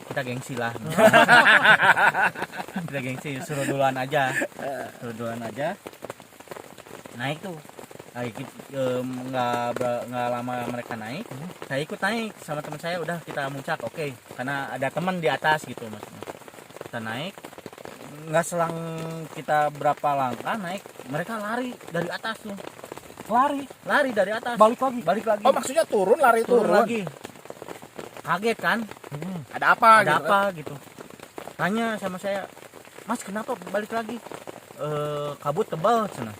kita gengsi lah. Kita gengsi, suruh duluan aja. Naik tuh. Nggak lama mereka naik. Saya ikut naik sama teman saya, udah kita muncak. Oke, karena ada teman di atas gitu maksudnya. Kita naik. Nggak selang kita berapa langkah naik, mereka lari dari atas tuh. Lari dari atas. Balik lagi. Oh, maksudnya turun lagi. Kaget kan? Ada apa gitu. Tanya sama saya, Mas kenapa balik lagi? Kabut tebal sana.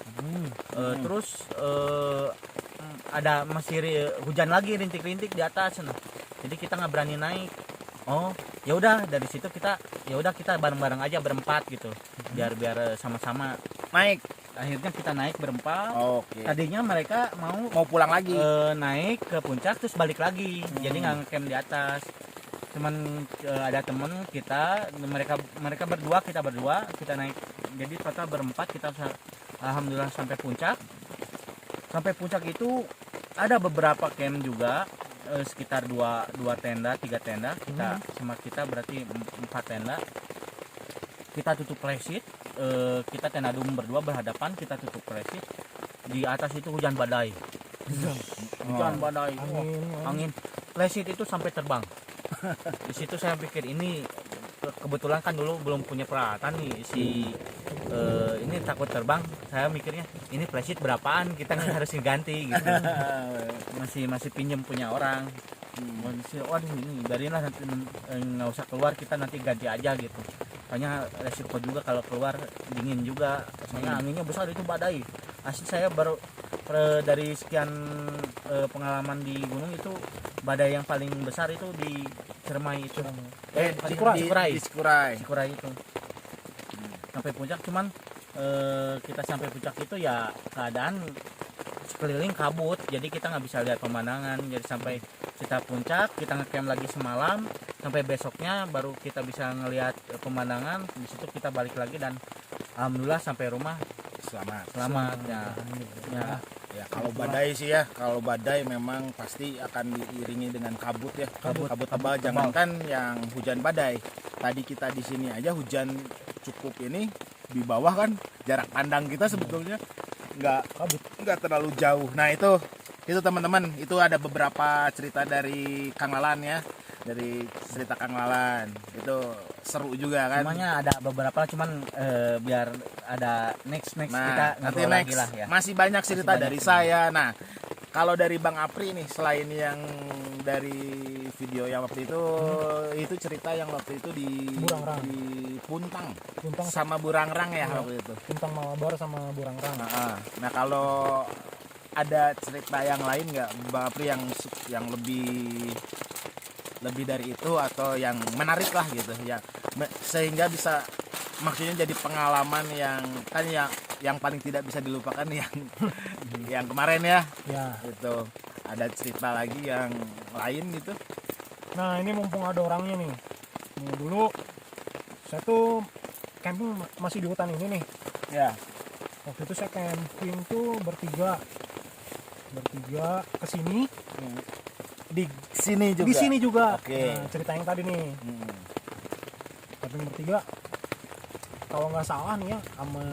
Terus ada masih hujan lagi, rintik-rintik di atas sana. Jadi kita nggak berani naik. Oh, ya udah, dari situ kita bareng-bareng aja berempat gitu. Biar sama-sama naik. Akhirnya kita naik berempat. Oke. Tadinya mereka mau pulang lagi. Naik ke puncak terus balik lagi. Jadi nggak ngecamp di atas. Cuman ada temen kita, mereka berdua, kita berdua, kita naik. Jadi total berempat, kita alhamdulillah sampai puncak. Sampai puncak itu ada beberapa camp juga, sekitar 2 tenda, 3 tenda. Kita berarti 4 tenda. Kita tutup flashlight, kita tenda dum berdua berhadapan, kita tutup flashlight. Di atas itu hujan badai. Angin. Flashlight itu sampai terbang. Di situ saya pikir ini kebetulan kan dulu belum punya peralatan nih ini takut terbang. Saya mikirnya ini flashlight berapaan, kita harus ganti gitu. Masih pinjem punya orang. Waduh, ini biarinlah, nanti nggak usah keluar, kita nanti ganti aja gitu. Soalnya resiko juga kalau keluar, dingin juga, soalnya anginnya besar, itu badai. Asli saya baru dari sekian pengalaman di gunung itu, badai yang paling besar itu di Ciremai itu. di Cikuray. Cikuray itu. Sampai puncak cuman kita sampai puncak itu ya keadaan sekeliling kabut, jadi kita nggak bisa lihat pemandangan. Jadi sampai kita puncak, kita ngecamp lagi semalam, sampai besoknya baru kita bisa ngelihat pemandangan. Di situ kita balik lagi dan alhamdulillah sampai rumah selamat ya. Ya kalau badai sih ya, kalau badai memang pasti akan diiringi dengan kabut ya. Kabut tebal, jangankan yang hujan badai. Tadi kita di sini aja hujan cukup ini, di bawah kan jarak pandang kita sebetulnya nggak terlalu jauh. Nah itu teman-teman, itu ada beberapa cerita dari Kang Lalan ya, dari cerita Kang Lalan itu seru juga kan. Semuanya ada beberapa, cuman biar ada next Nah, kita nanti ngobrol next lagi lah ya. masih banyak cerita Masih dari banyak saya. Nah kalau dari Bang Apri nih, selain yang dari video yang waktu itu cerita yang waktu itu di Burangrang. di Puntang Puntang sama Burangrang ya Iya. waktu itu. Puntang Malabar sama Burangrang. Nah kalau ada cerita yang lain nggak Bang Apri yang lebih dari itu atau yang menarik lah gitu ya, sehingga bisa maksudnya jadi pengalaman yang kan yang paling tidak bisa dilupakan yang kemarin ya. Ya. Itu ada cerita lagi yang lain gitu. Nah ini mumpung ada orangnya nih. Dulu saya tuh camping masih di hutan ini nih. Ya. Waktu itu saya camping tuh bertiga ke sini. Di sini juga. Di sini juga. Oke. Nah, cerita yang tadi nih. Camping bertiga. Kalau nggak salah nih ya, sama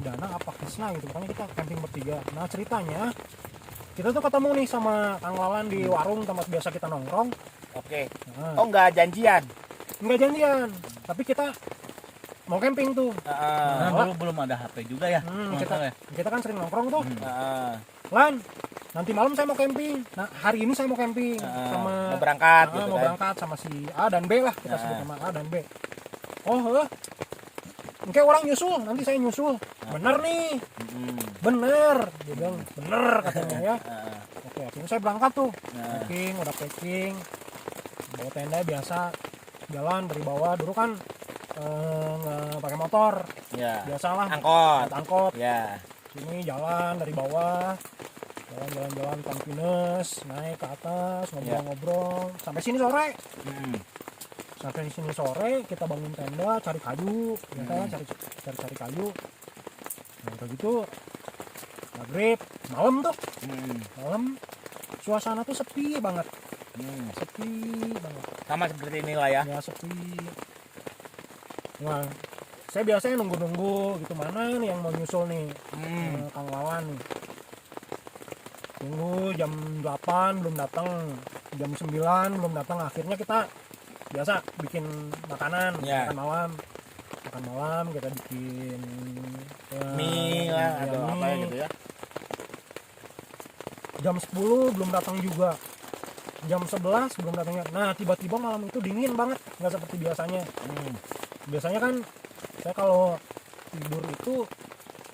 Dana apa Krisna gitu. Pokoknya kita camping bertiga. Nah ceritanya, kita tuh ketemu nih sama Kang Lalan di warung tempat biasa kita nongkrong. Oke. Nah, Oh nggak janjian. nggak janjian, tapi kita mau camping tuh. Nah, Lah. dulu belum ada HP juga ya. Kita kan sering nongkrong tuh. Lan, Nanti malam saya mau camping. Nah hari ini saya mau camping sama mau berangkat gitu mau kan. berangkat sama si A dan B lah, kita sebut nama A dan B. Oh kayak orang nyusul, nanti saya nyusul. Bener nih, bener, dia bilang bener katanya ya. Oke, akhirnya saya berangkat tuh, packing, udah packing, bawa tenda biasa, jalan dari bawah. Dulu kan nggak pakai motor, Ya. biasalah, Angkot. angkot. Ya. Sini jalan dari bawah, jalan pinus, naik ke atas, ngobrol-ngobrol, sampai sini sore. Sampai sini sore kita bangun tenda, cari kayu, biasa cari kayu. Nah udah gitu maghrib, malam tuh, malam suasana tuh sepi banget, sepi banget. Sama seperti inilah ya. Ya sepi. Nah saya biasanya nunggu gitu, mana nih yang mau nyusul nih, Kang Lawan nih. Tunggu jam 8 belum datang, jam 9 belum datang. Akhirnya kita biasa bikin makanan, makan malam kita bikin mie lah atau apa mie. gitu ya. Jam 10 belum datang juga, jam 11 belum datang juga. Nah tiba-tiba malam itu dingin banget, nggak seperti biasanya. Biasanya kan saya kalau tidur itu,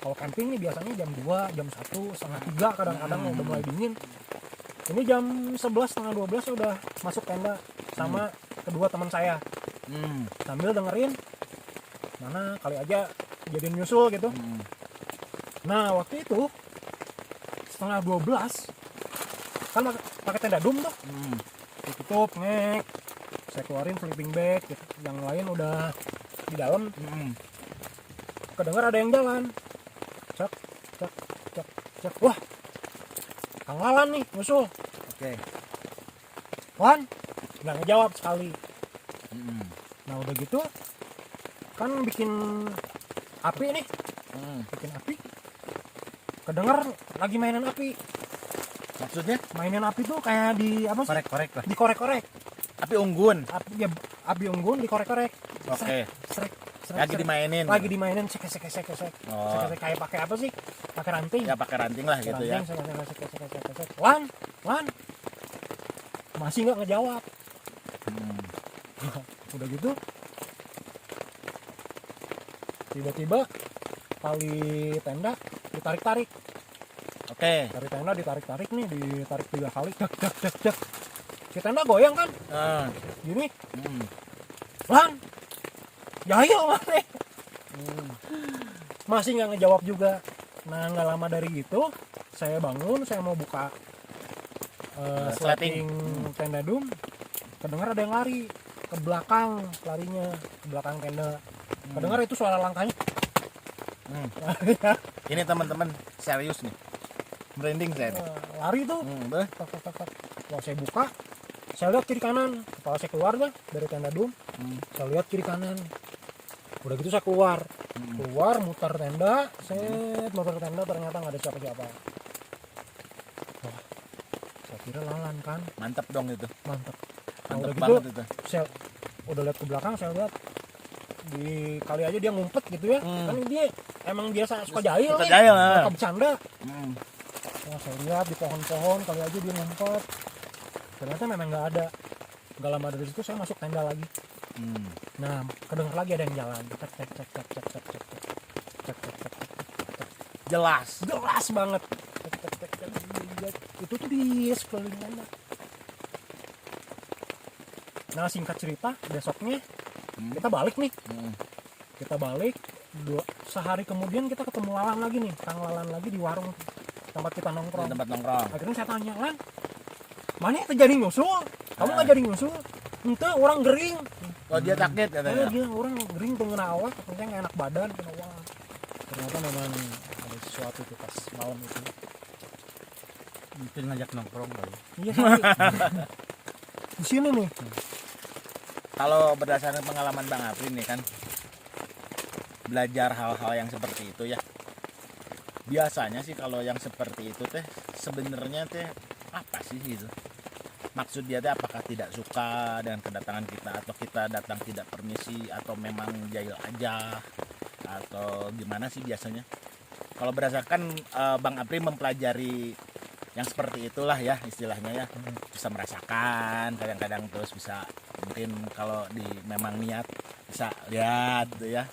kalau camping nih biasanya jam 2, jam 1, setengah 3 kadang-kadang udah mulai dingin. Ini jam 11, setengah 12 udah masuk tenda sama kedua teman saya. Sambil dengerin, mana kali aja jadi nyusul gitu. Nah waktu itu setengah 12 kan pakai tenda dum tuh, ditutup ngek, saya keluarin sleeping bag gitu. Yang lain udah di dalam. Kedengar ada yang jalan, cek. Wah, Kang Lalan nih nyusul. Oke. Wan, nggak ngejawab sekali. Nah udah gitu kan bikin api nih, bikin api. Kedengar lagi mainan api. Maksudnya Mainan api tuh kayak di apa sih? Korek lah. Dikorek-korek. api unggun. Api unggun dikorek-korek. Oke. Srek. Lagi dimainin. Lagi dimainin sek. Oh. Kayak pakai apa sih? Pakai ranting. Ya pakai ranting lah gitu ya. Sek. Wan. Masih nggak ngejawab. Udah gitu tiba-tiba tali tenda ditarik-tarik. Oke. Tali tenda ditarik-tarik nih, ditarik 3 kali. Jak. si tenda goyang kan Ah. gini Hmm. lan jahil mana masih nggak ngejawab juga. Nah nggak lama dari itu saya bangun, saya mau buka Sleting. sleting tenda dum, kedengar ada yang lari ke belakang, larinya ke belakang tenda. Kedengar itu suara langkahnya. Hmm. Ini teman-teman serius nih. Branding saya nih. Lari tuh. Beh. Tak, tak, tak, tak. Kalau saya buka, saya lihat kiri kanan. Kepala saya keluar dah dari tenda dum. Saya lihat kiri kanan. Udah gitu saya keluar, muter tenda, muter tenda, ternyata nggak ada siapa-siapa. Wah, saya kira lalan kan, Mantap dong itu. mantap. Nah, Mantap udah gitu, banget itu. saya udah lihat ke belakang, saya lihat di kali aja dia ngumpet gitu ya. Kan dia emang biasa suka jahil Suka nih, jahil, suka bercanda. Hmm. Nah, saya lihat di pohon-pohon kali aja dia ngumpet. Ternyata memang nggak ada. Gak lama dari situ saya masuk tenda lagi. Hmm. Nah, kedengar lagi ada yang jalan. Cek cek cek cek cek cek cek cek cek cek cek. Jelas. Jelas banget. Cek cek cek cek. Itu tuh di sekeliling tenda. Nah, singkat cerita, besoknya kita balik nih. Kita balik. Sehari kemudian kita ketemu Lalan lagi nih, Kang Lalan lagi di warung tempat kita Di nongkrong. tempat nongkrong. Akhirnya saya tanya, Lan, mana yang terjadi nyusul? Kamu nggak jadi nyusul? Ente orang gering. Oh dia takut katanya. Dia orang gering tuh ngena awak, katanya nggak enak badan, kena awak. Ternyata memang ada sesuatu tuh pas malam itu. Mungkin ngajak nongkrong kali. Iya, tapi di sini nih. Kalau berdasarkan pengalaman Bang Apri nih kan, belajar hal-hal yang seperti itu ya. Biasanya sih kalau yang seperti itu teh sebenarnya teh apa sih gitu? Maksud dia teh apakah tidak suka dengan kedatangan kita, atau kita datang tidak permisi, atau memang jahil aja, atau gimana sih biasanya? Kalau berdasarkan Bang Apri mempelajari yang seperti itulah ya istilahnya ya, bisa merasakan kadang-kadang, terus bisa mungkin kalau di memang niat bisa lihat gitu ya.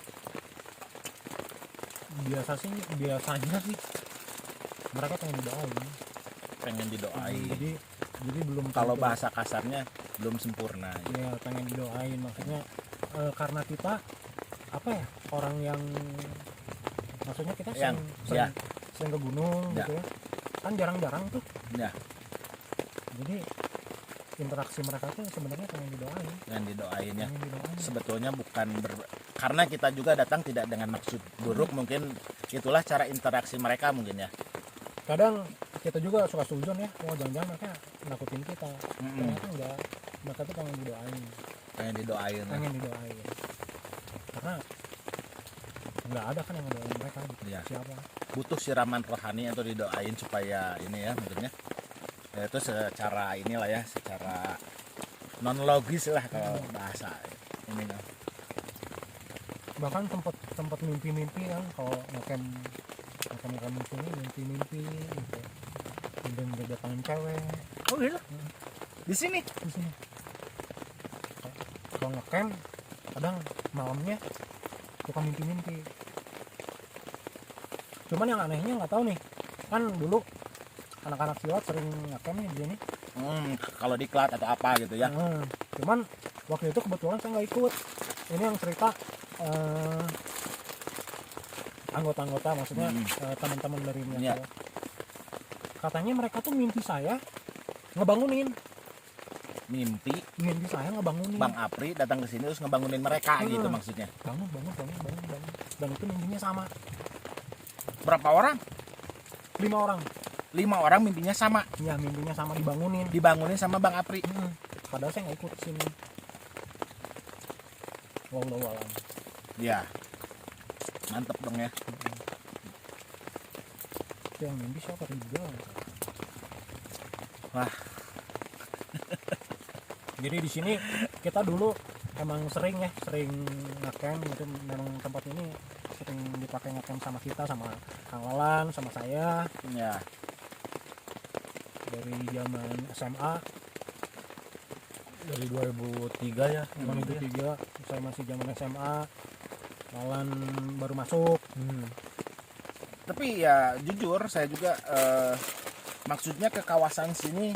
Biasanya sih mereka pengen didoain. Pengen didoain. Jadi belum Kalau tentu. bahasa kasarnya belum sempurna. Ya pengen didoain, maksudnya karena kita apa ya, orang yang maksudnya kita Yang, sering ke gunung Ya. gitu ya, kan jarang-jarang tuh. Ya, Jadi interaksi mereka tuh sebenarnya pengen didoain. yang didoain ya. Pengen didoain. Sebetulnya bukan karena kita juga datang tidak dengan maksud buruk, mungkin itulah cara interaksi mereka mungkin ya. Kadang kita juga suka sujon ya, oh jangan-jangan mereka nakutin kita. Ternyata enggak, mereka tuh pengen didoain. Pengen didoain. Ya. Pengen didoain. Karena nggak ada kan yang ngedoain mereka gitu. Ya. Siapa? Butuh siraman rohani atau didoain supaya ini ya mungkin ya. Ya, itu secara inilah ya, secara non logis lah kalau bahasa ini kan. Bahkan tempat mimpi-mimpi kan, kalau ngecamp itu mimpi-mimpi gitu. Dan kedatangan cewek Oh iya. Di sini. di sini. Kalau ngecamp kadang malamnya suka mimpi-mimpi. Cuman yang anehnya nggak tahu nih, kan dulu anak-anak silat sering ngecamp nih di sini. Kalau diklat atau apa gitu ya. Cuman waktu itu kebetulan saya nggak ikut. Ini yang cerita anggota-anggota, maksudnya teman-teman dari Iya. mereka. Katanya mereka tuh mimpi saya ngebangunin. Mimpi Mimpi saya ngebangunin. Bang Apri datang ke sini terus ngebangunin mereka gitu maksudnya. Bangun. Dan itu mimpinya sama. Berapa orang? 5 orang. 5 orang mimpinya sama. Ya mimpinya sama, dibangunin. Dibangunin sama Bang Apri. Padahal saya nggak ikut sini. Wallahu a'lam. Ya. Mantep dong ya. Itu yang mimpi siapa juga. Wah. Jadi di sini kita dulu emang sering ngecamp gitu, memang tempat ini sering dipakai ngecamp sama kita, sama Kang Lalan, sama saya Ya. dari zaman SMA. Dari 2003 ya. 2003 saya masih zaman SMA, Lalan baru masuk. Tapi ya jujur saya juga maksudnya ke kawasan sini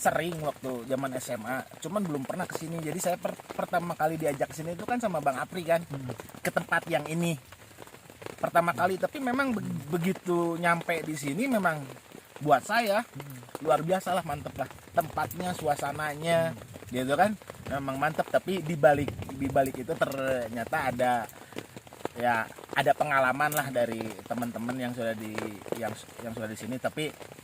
sering waktu zaman SMA, cuman belum pernah kesini. Jadi saya pertama kali diajak kesini itu kan sama Bang Apri kan, ke tempat yang ini pertama kali. Tapi memang begitu nyampe di sini memang buat saya luar biasa lah, mantep lah tempatnya, suasananya gitu kan, memang mantep. Tapi di balik itu ternyata ada pengalaman lah dari teman-teman yang sudah di sini. Tapi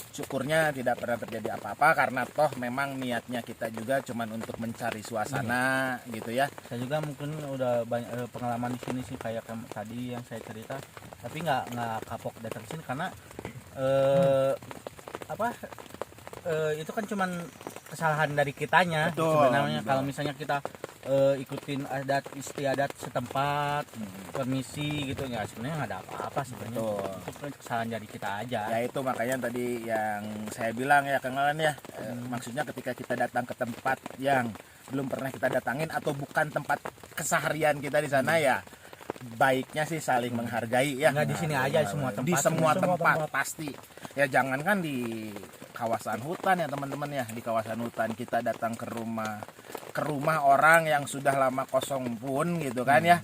syukurnya tidak pernah terjadi apa-apa, karena toh memang niatnya kita juga cuman untuk mencari suasana gitu ya. Saya juga mungkin udah banyak pengalaman di sini sih, kayak tadi yang saya cerita, tapi nggak kapok datang ke sini karena itu kan cuman kesalahan dari kitanya. Betul, sebenarnya betul. Kalau misalnya kita ikutin adat istiadat setempat, permisi gitu ya, sebenarnya nggak ada apa-apa sebenarnya. Betul. Itu kan kesalahan dari kita aja. Ya itu makanya tadi yang saya bilang ya Kang Alan ya, maksudnya ketika kita datang ke tempat yang belum pernah kita datangin atau bukan tempat keseharian kita di sana, ya baiknya sih saling menghargai ya. Nggak di sini aja, semua tempat. Di semua Di semua tempat tempat. pasti. Ya jangankan di kawasan hutan ya teman-teman ya, di kawasan hutan kita datang ke rumah orang yang sudah lama kosong pun gitu kan ya.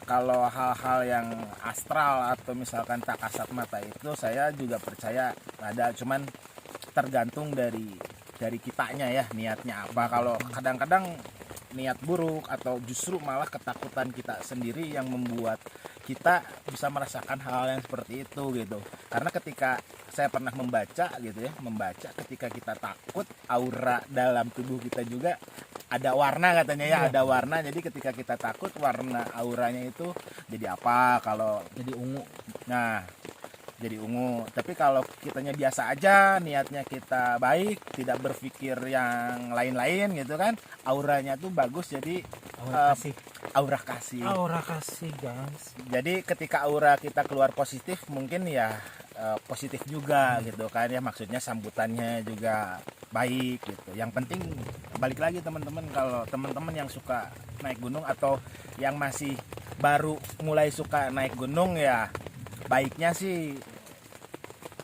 Kalau hal-hal yang astral atau misalkan tak kasat mata itu saya juga percaya ada, cuman tergantung dari kitanya ya, niatnya apa. Kalau kadang-kadang niat buruk atau justru malah ketakutan kita sendiri yang membuat kita bisa merasakan hal yang seperti itu gitu. Karena ketika saya pernah membaca gitu ya, ketika kita takut, aura dalam tubuh kita juga ada warna katanya ya, ada warna. Jadi ketika kita takut, warna auranya itu jadi apa? Kalau Jadi ungu. nah jadi ungu. Tapi kalau kitanya biasa aja, niatnya kita baik, tidak berpikir yang lain-lain gitu kan, auranya tuh bagus. Jadi Kasih. aura kasih. Aura kasih guys. Jadi ketika aura kita keluar positif, mungkin ya positif juga gitu kan ya, maksudnya sambutannya juga baik gitu. Yang penting balik lagi teman-teman, kalau teman-teman yang suka naik gunung atau yang masih baru mulai suka naik gunung, ya baiknya sih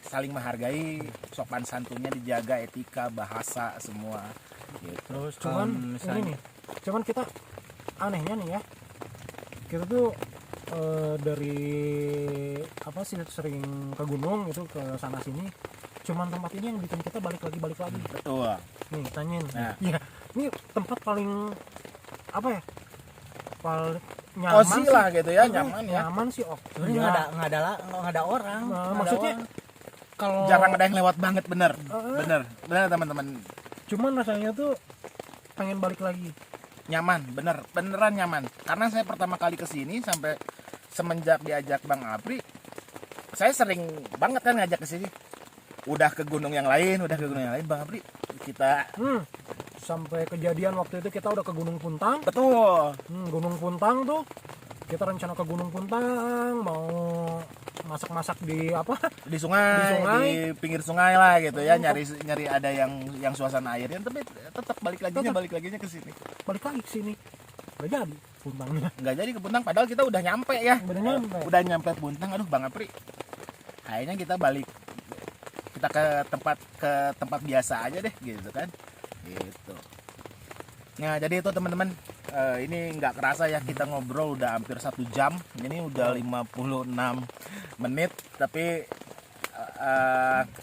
saling menghargai, sopan santunnya dijaga, etika, bahasa semua gitu. Terus Cuman misalnya ini nih, cuman kita anehnya nih ya, kita tuh dari apa sih sering ke gunung gitu, ke sana sini, cuman tempat ini yang bikin kita balik lagi. Betul. Nih tanyain, Nah. ya ini tempat paling apa ya, paling nyaman Cozy sih. lah gitu ya, nyaman ya. Nyaman sih, oh sebenarnya nggak ada orang. Nah, Nggak ada maksudnya orang. kalau Jarang ada yang lewat banget, bener teman-teman. cuman rasanya tuh pengen balik lagi. Nyaman, beneran nyaman. Karena saya pertama kali kesini sampai semenjak diajak Bang Apri, saya sering banget kan ngajak ke sini. Udah ke gunung yang lain, Bang Apri, kita Sampai kejadian waktu itu kita udah ke Gunung Puntang. betul. Gunung Puntang tuh kita rencana ke Gunung Puntang, mau masak-masak di apa, Di sungai, Di sungai. di pinggir sungai lah gitu ya, nyari ada yang suasana airnya, tapi tetap balik laginya ke sini. balik lagi ke sini. Gak jadi Puntangnya. Nggak jadi ke Puntang, padahal kita udah nyampe ya. Udah nyampe. Puntang. Aduh Bang Apri, kayaknya kita balik, kita ke tempat biasa aja deh gitu kan, gitu. Nah jadi itu teman-teman, ini nggak kerasa ya kita ngobrol udah hampir 1 jam, ini udah 56 menit, tapi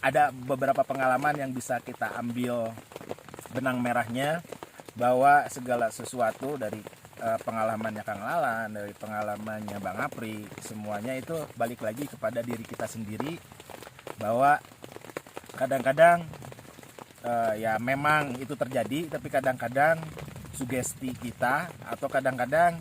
ada beberapa pengalaman yang bisa kita ambil benang merahnya, bahwa segala sesuatu dari pengalamannya Kang Lalan, dari pengalamannya Bang Apri, semuanya itu balik lagi kepada diri kita sendiri, bahwa kadang-kadang ya memang itu terjadi, tapi kadang-kadang sugesti kita atau kadang-kadang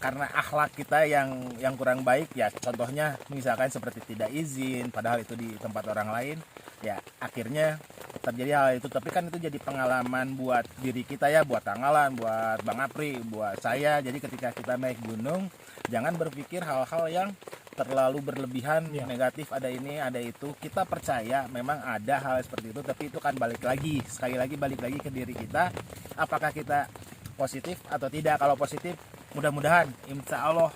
karena akhlak kita yang kurang baik ya, contohnya misalkan seperti tidak izin padahal itu di tempat orang lain, ya akhirnya terjadi hal itu. Tapi kan itu jadi pengalaman buat diri kita ya, buat Kang Lalan, buat Bang Apri, buat saya. Jadi ketika kita naik gunung, jangan berpikir hal-hal yang terlalu berlebihan, Ya. negatif, ada ini ada itu. Kita percaya memang ada hal seperti itu, tapi itu kan balik lagi, sekali lagi balik lagi ke diri kita, apakah kita positif atau tidak. Kalau positif, mudah-mudahan insya Allah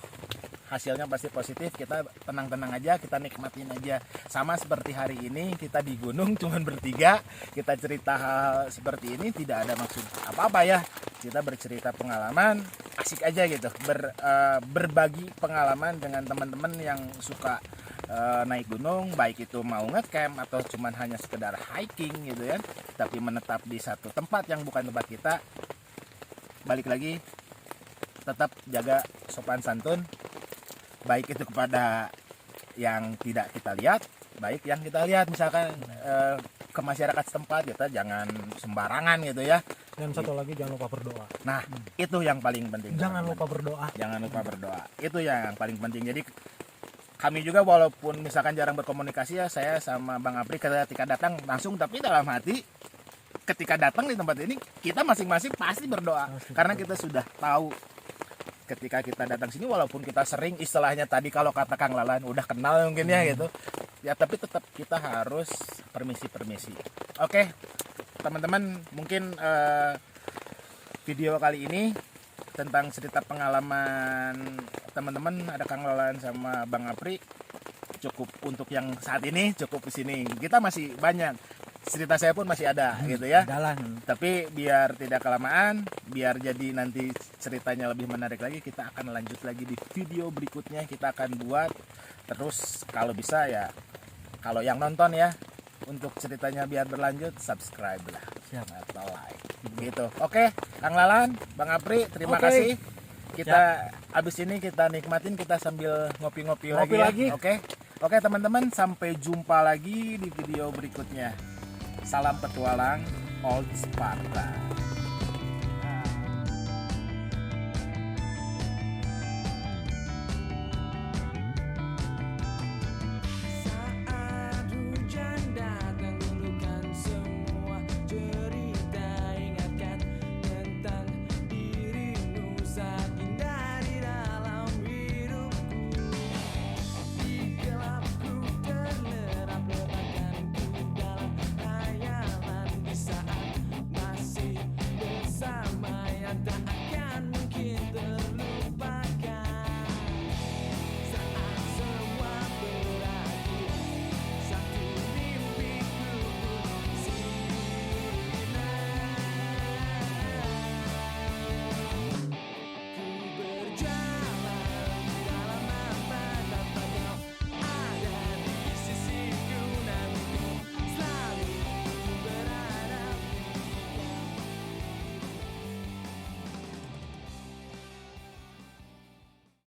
hasilnya pasti positif. Kita tenang-tenang aja, kita nikmatin aja. Sama seperti hari ini kita di gunung cuman bertiga, kita cerita hal seperti ini tidak ada maksud apa-apa ya. Kita bercerita pengalaman, asik aja gitu. Berbagi pengalaman dengan teman-teman yang suka naik gunung, baik itu mau ngecamp atau cuman hanya sekedar hiking gitu ya, tapi menetap di satu tempat yang bukan tempat kita. Balik lagi, tetap jaga sopan santun, baik itu kepada yang tidak kita lihat, baik yang kita lihat. Misalkan ke masyarakat setempat, kita jangan sembarangan gitu ya. Dan satu lagi, jangan lupa berdoa. Nah, itu yang paling penting. Jangan lupa berdoa. Jangan lupa berdoa. Itu yang paling penting. Jadi kami juga walaupun misalkan jarang berkomunikasi ya, saya sama Bang Apri ketika datang langsung, tapi dalam hati ketika datang di tempat ini kita masing-masing pasti berdoa. Karena kita sudah tahu ketika kita datang sini, walaupun kita sering istilahnya tadi kalau kata Kang Lalan udah kenal mungkin ya gitu. Ya tapi tetap kita harus permisi. Oke, teman-teman, mungkin video kali ini tentang cerita pengalaman teman-teman, ada Kang Lalan sama Bang Apri, cukup untuk yang saat ini, cukup di sini. Kita masih banyak, cerita saya pun masih ada gitu ya. Jalan. Tapi biar tidak kelamaan, biar jadi nanti ceritanya lebih menarik lagi, kita akan lanjut lagi di video berikutnya. Kita akan buat terus, kalau bisa ya, kalau yang nonton ya, untuk ceritanya biar berlanjut, subscribe lah. Siap. Atau like gitu. Oke, Kang Lalan, Bang Apri, terima Oke. kasih. Kita abis ini kita nikmatin, kita sambil ngopi-ngopi lagi, lagi. ya. Oke teman-teman, sampai jumpa lagi di video berikutnya. Salam petualang Old Sparta.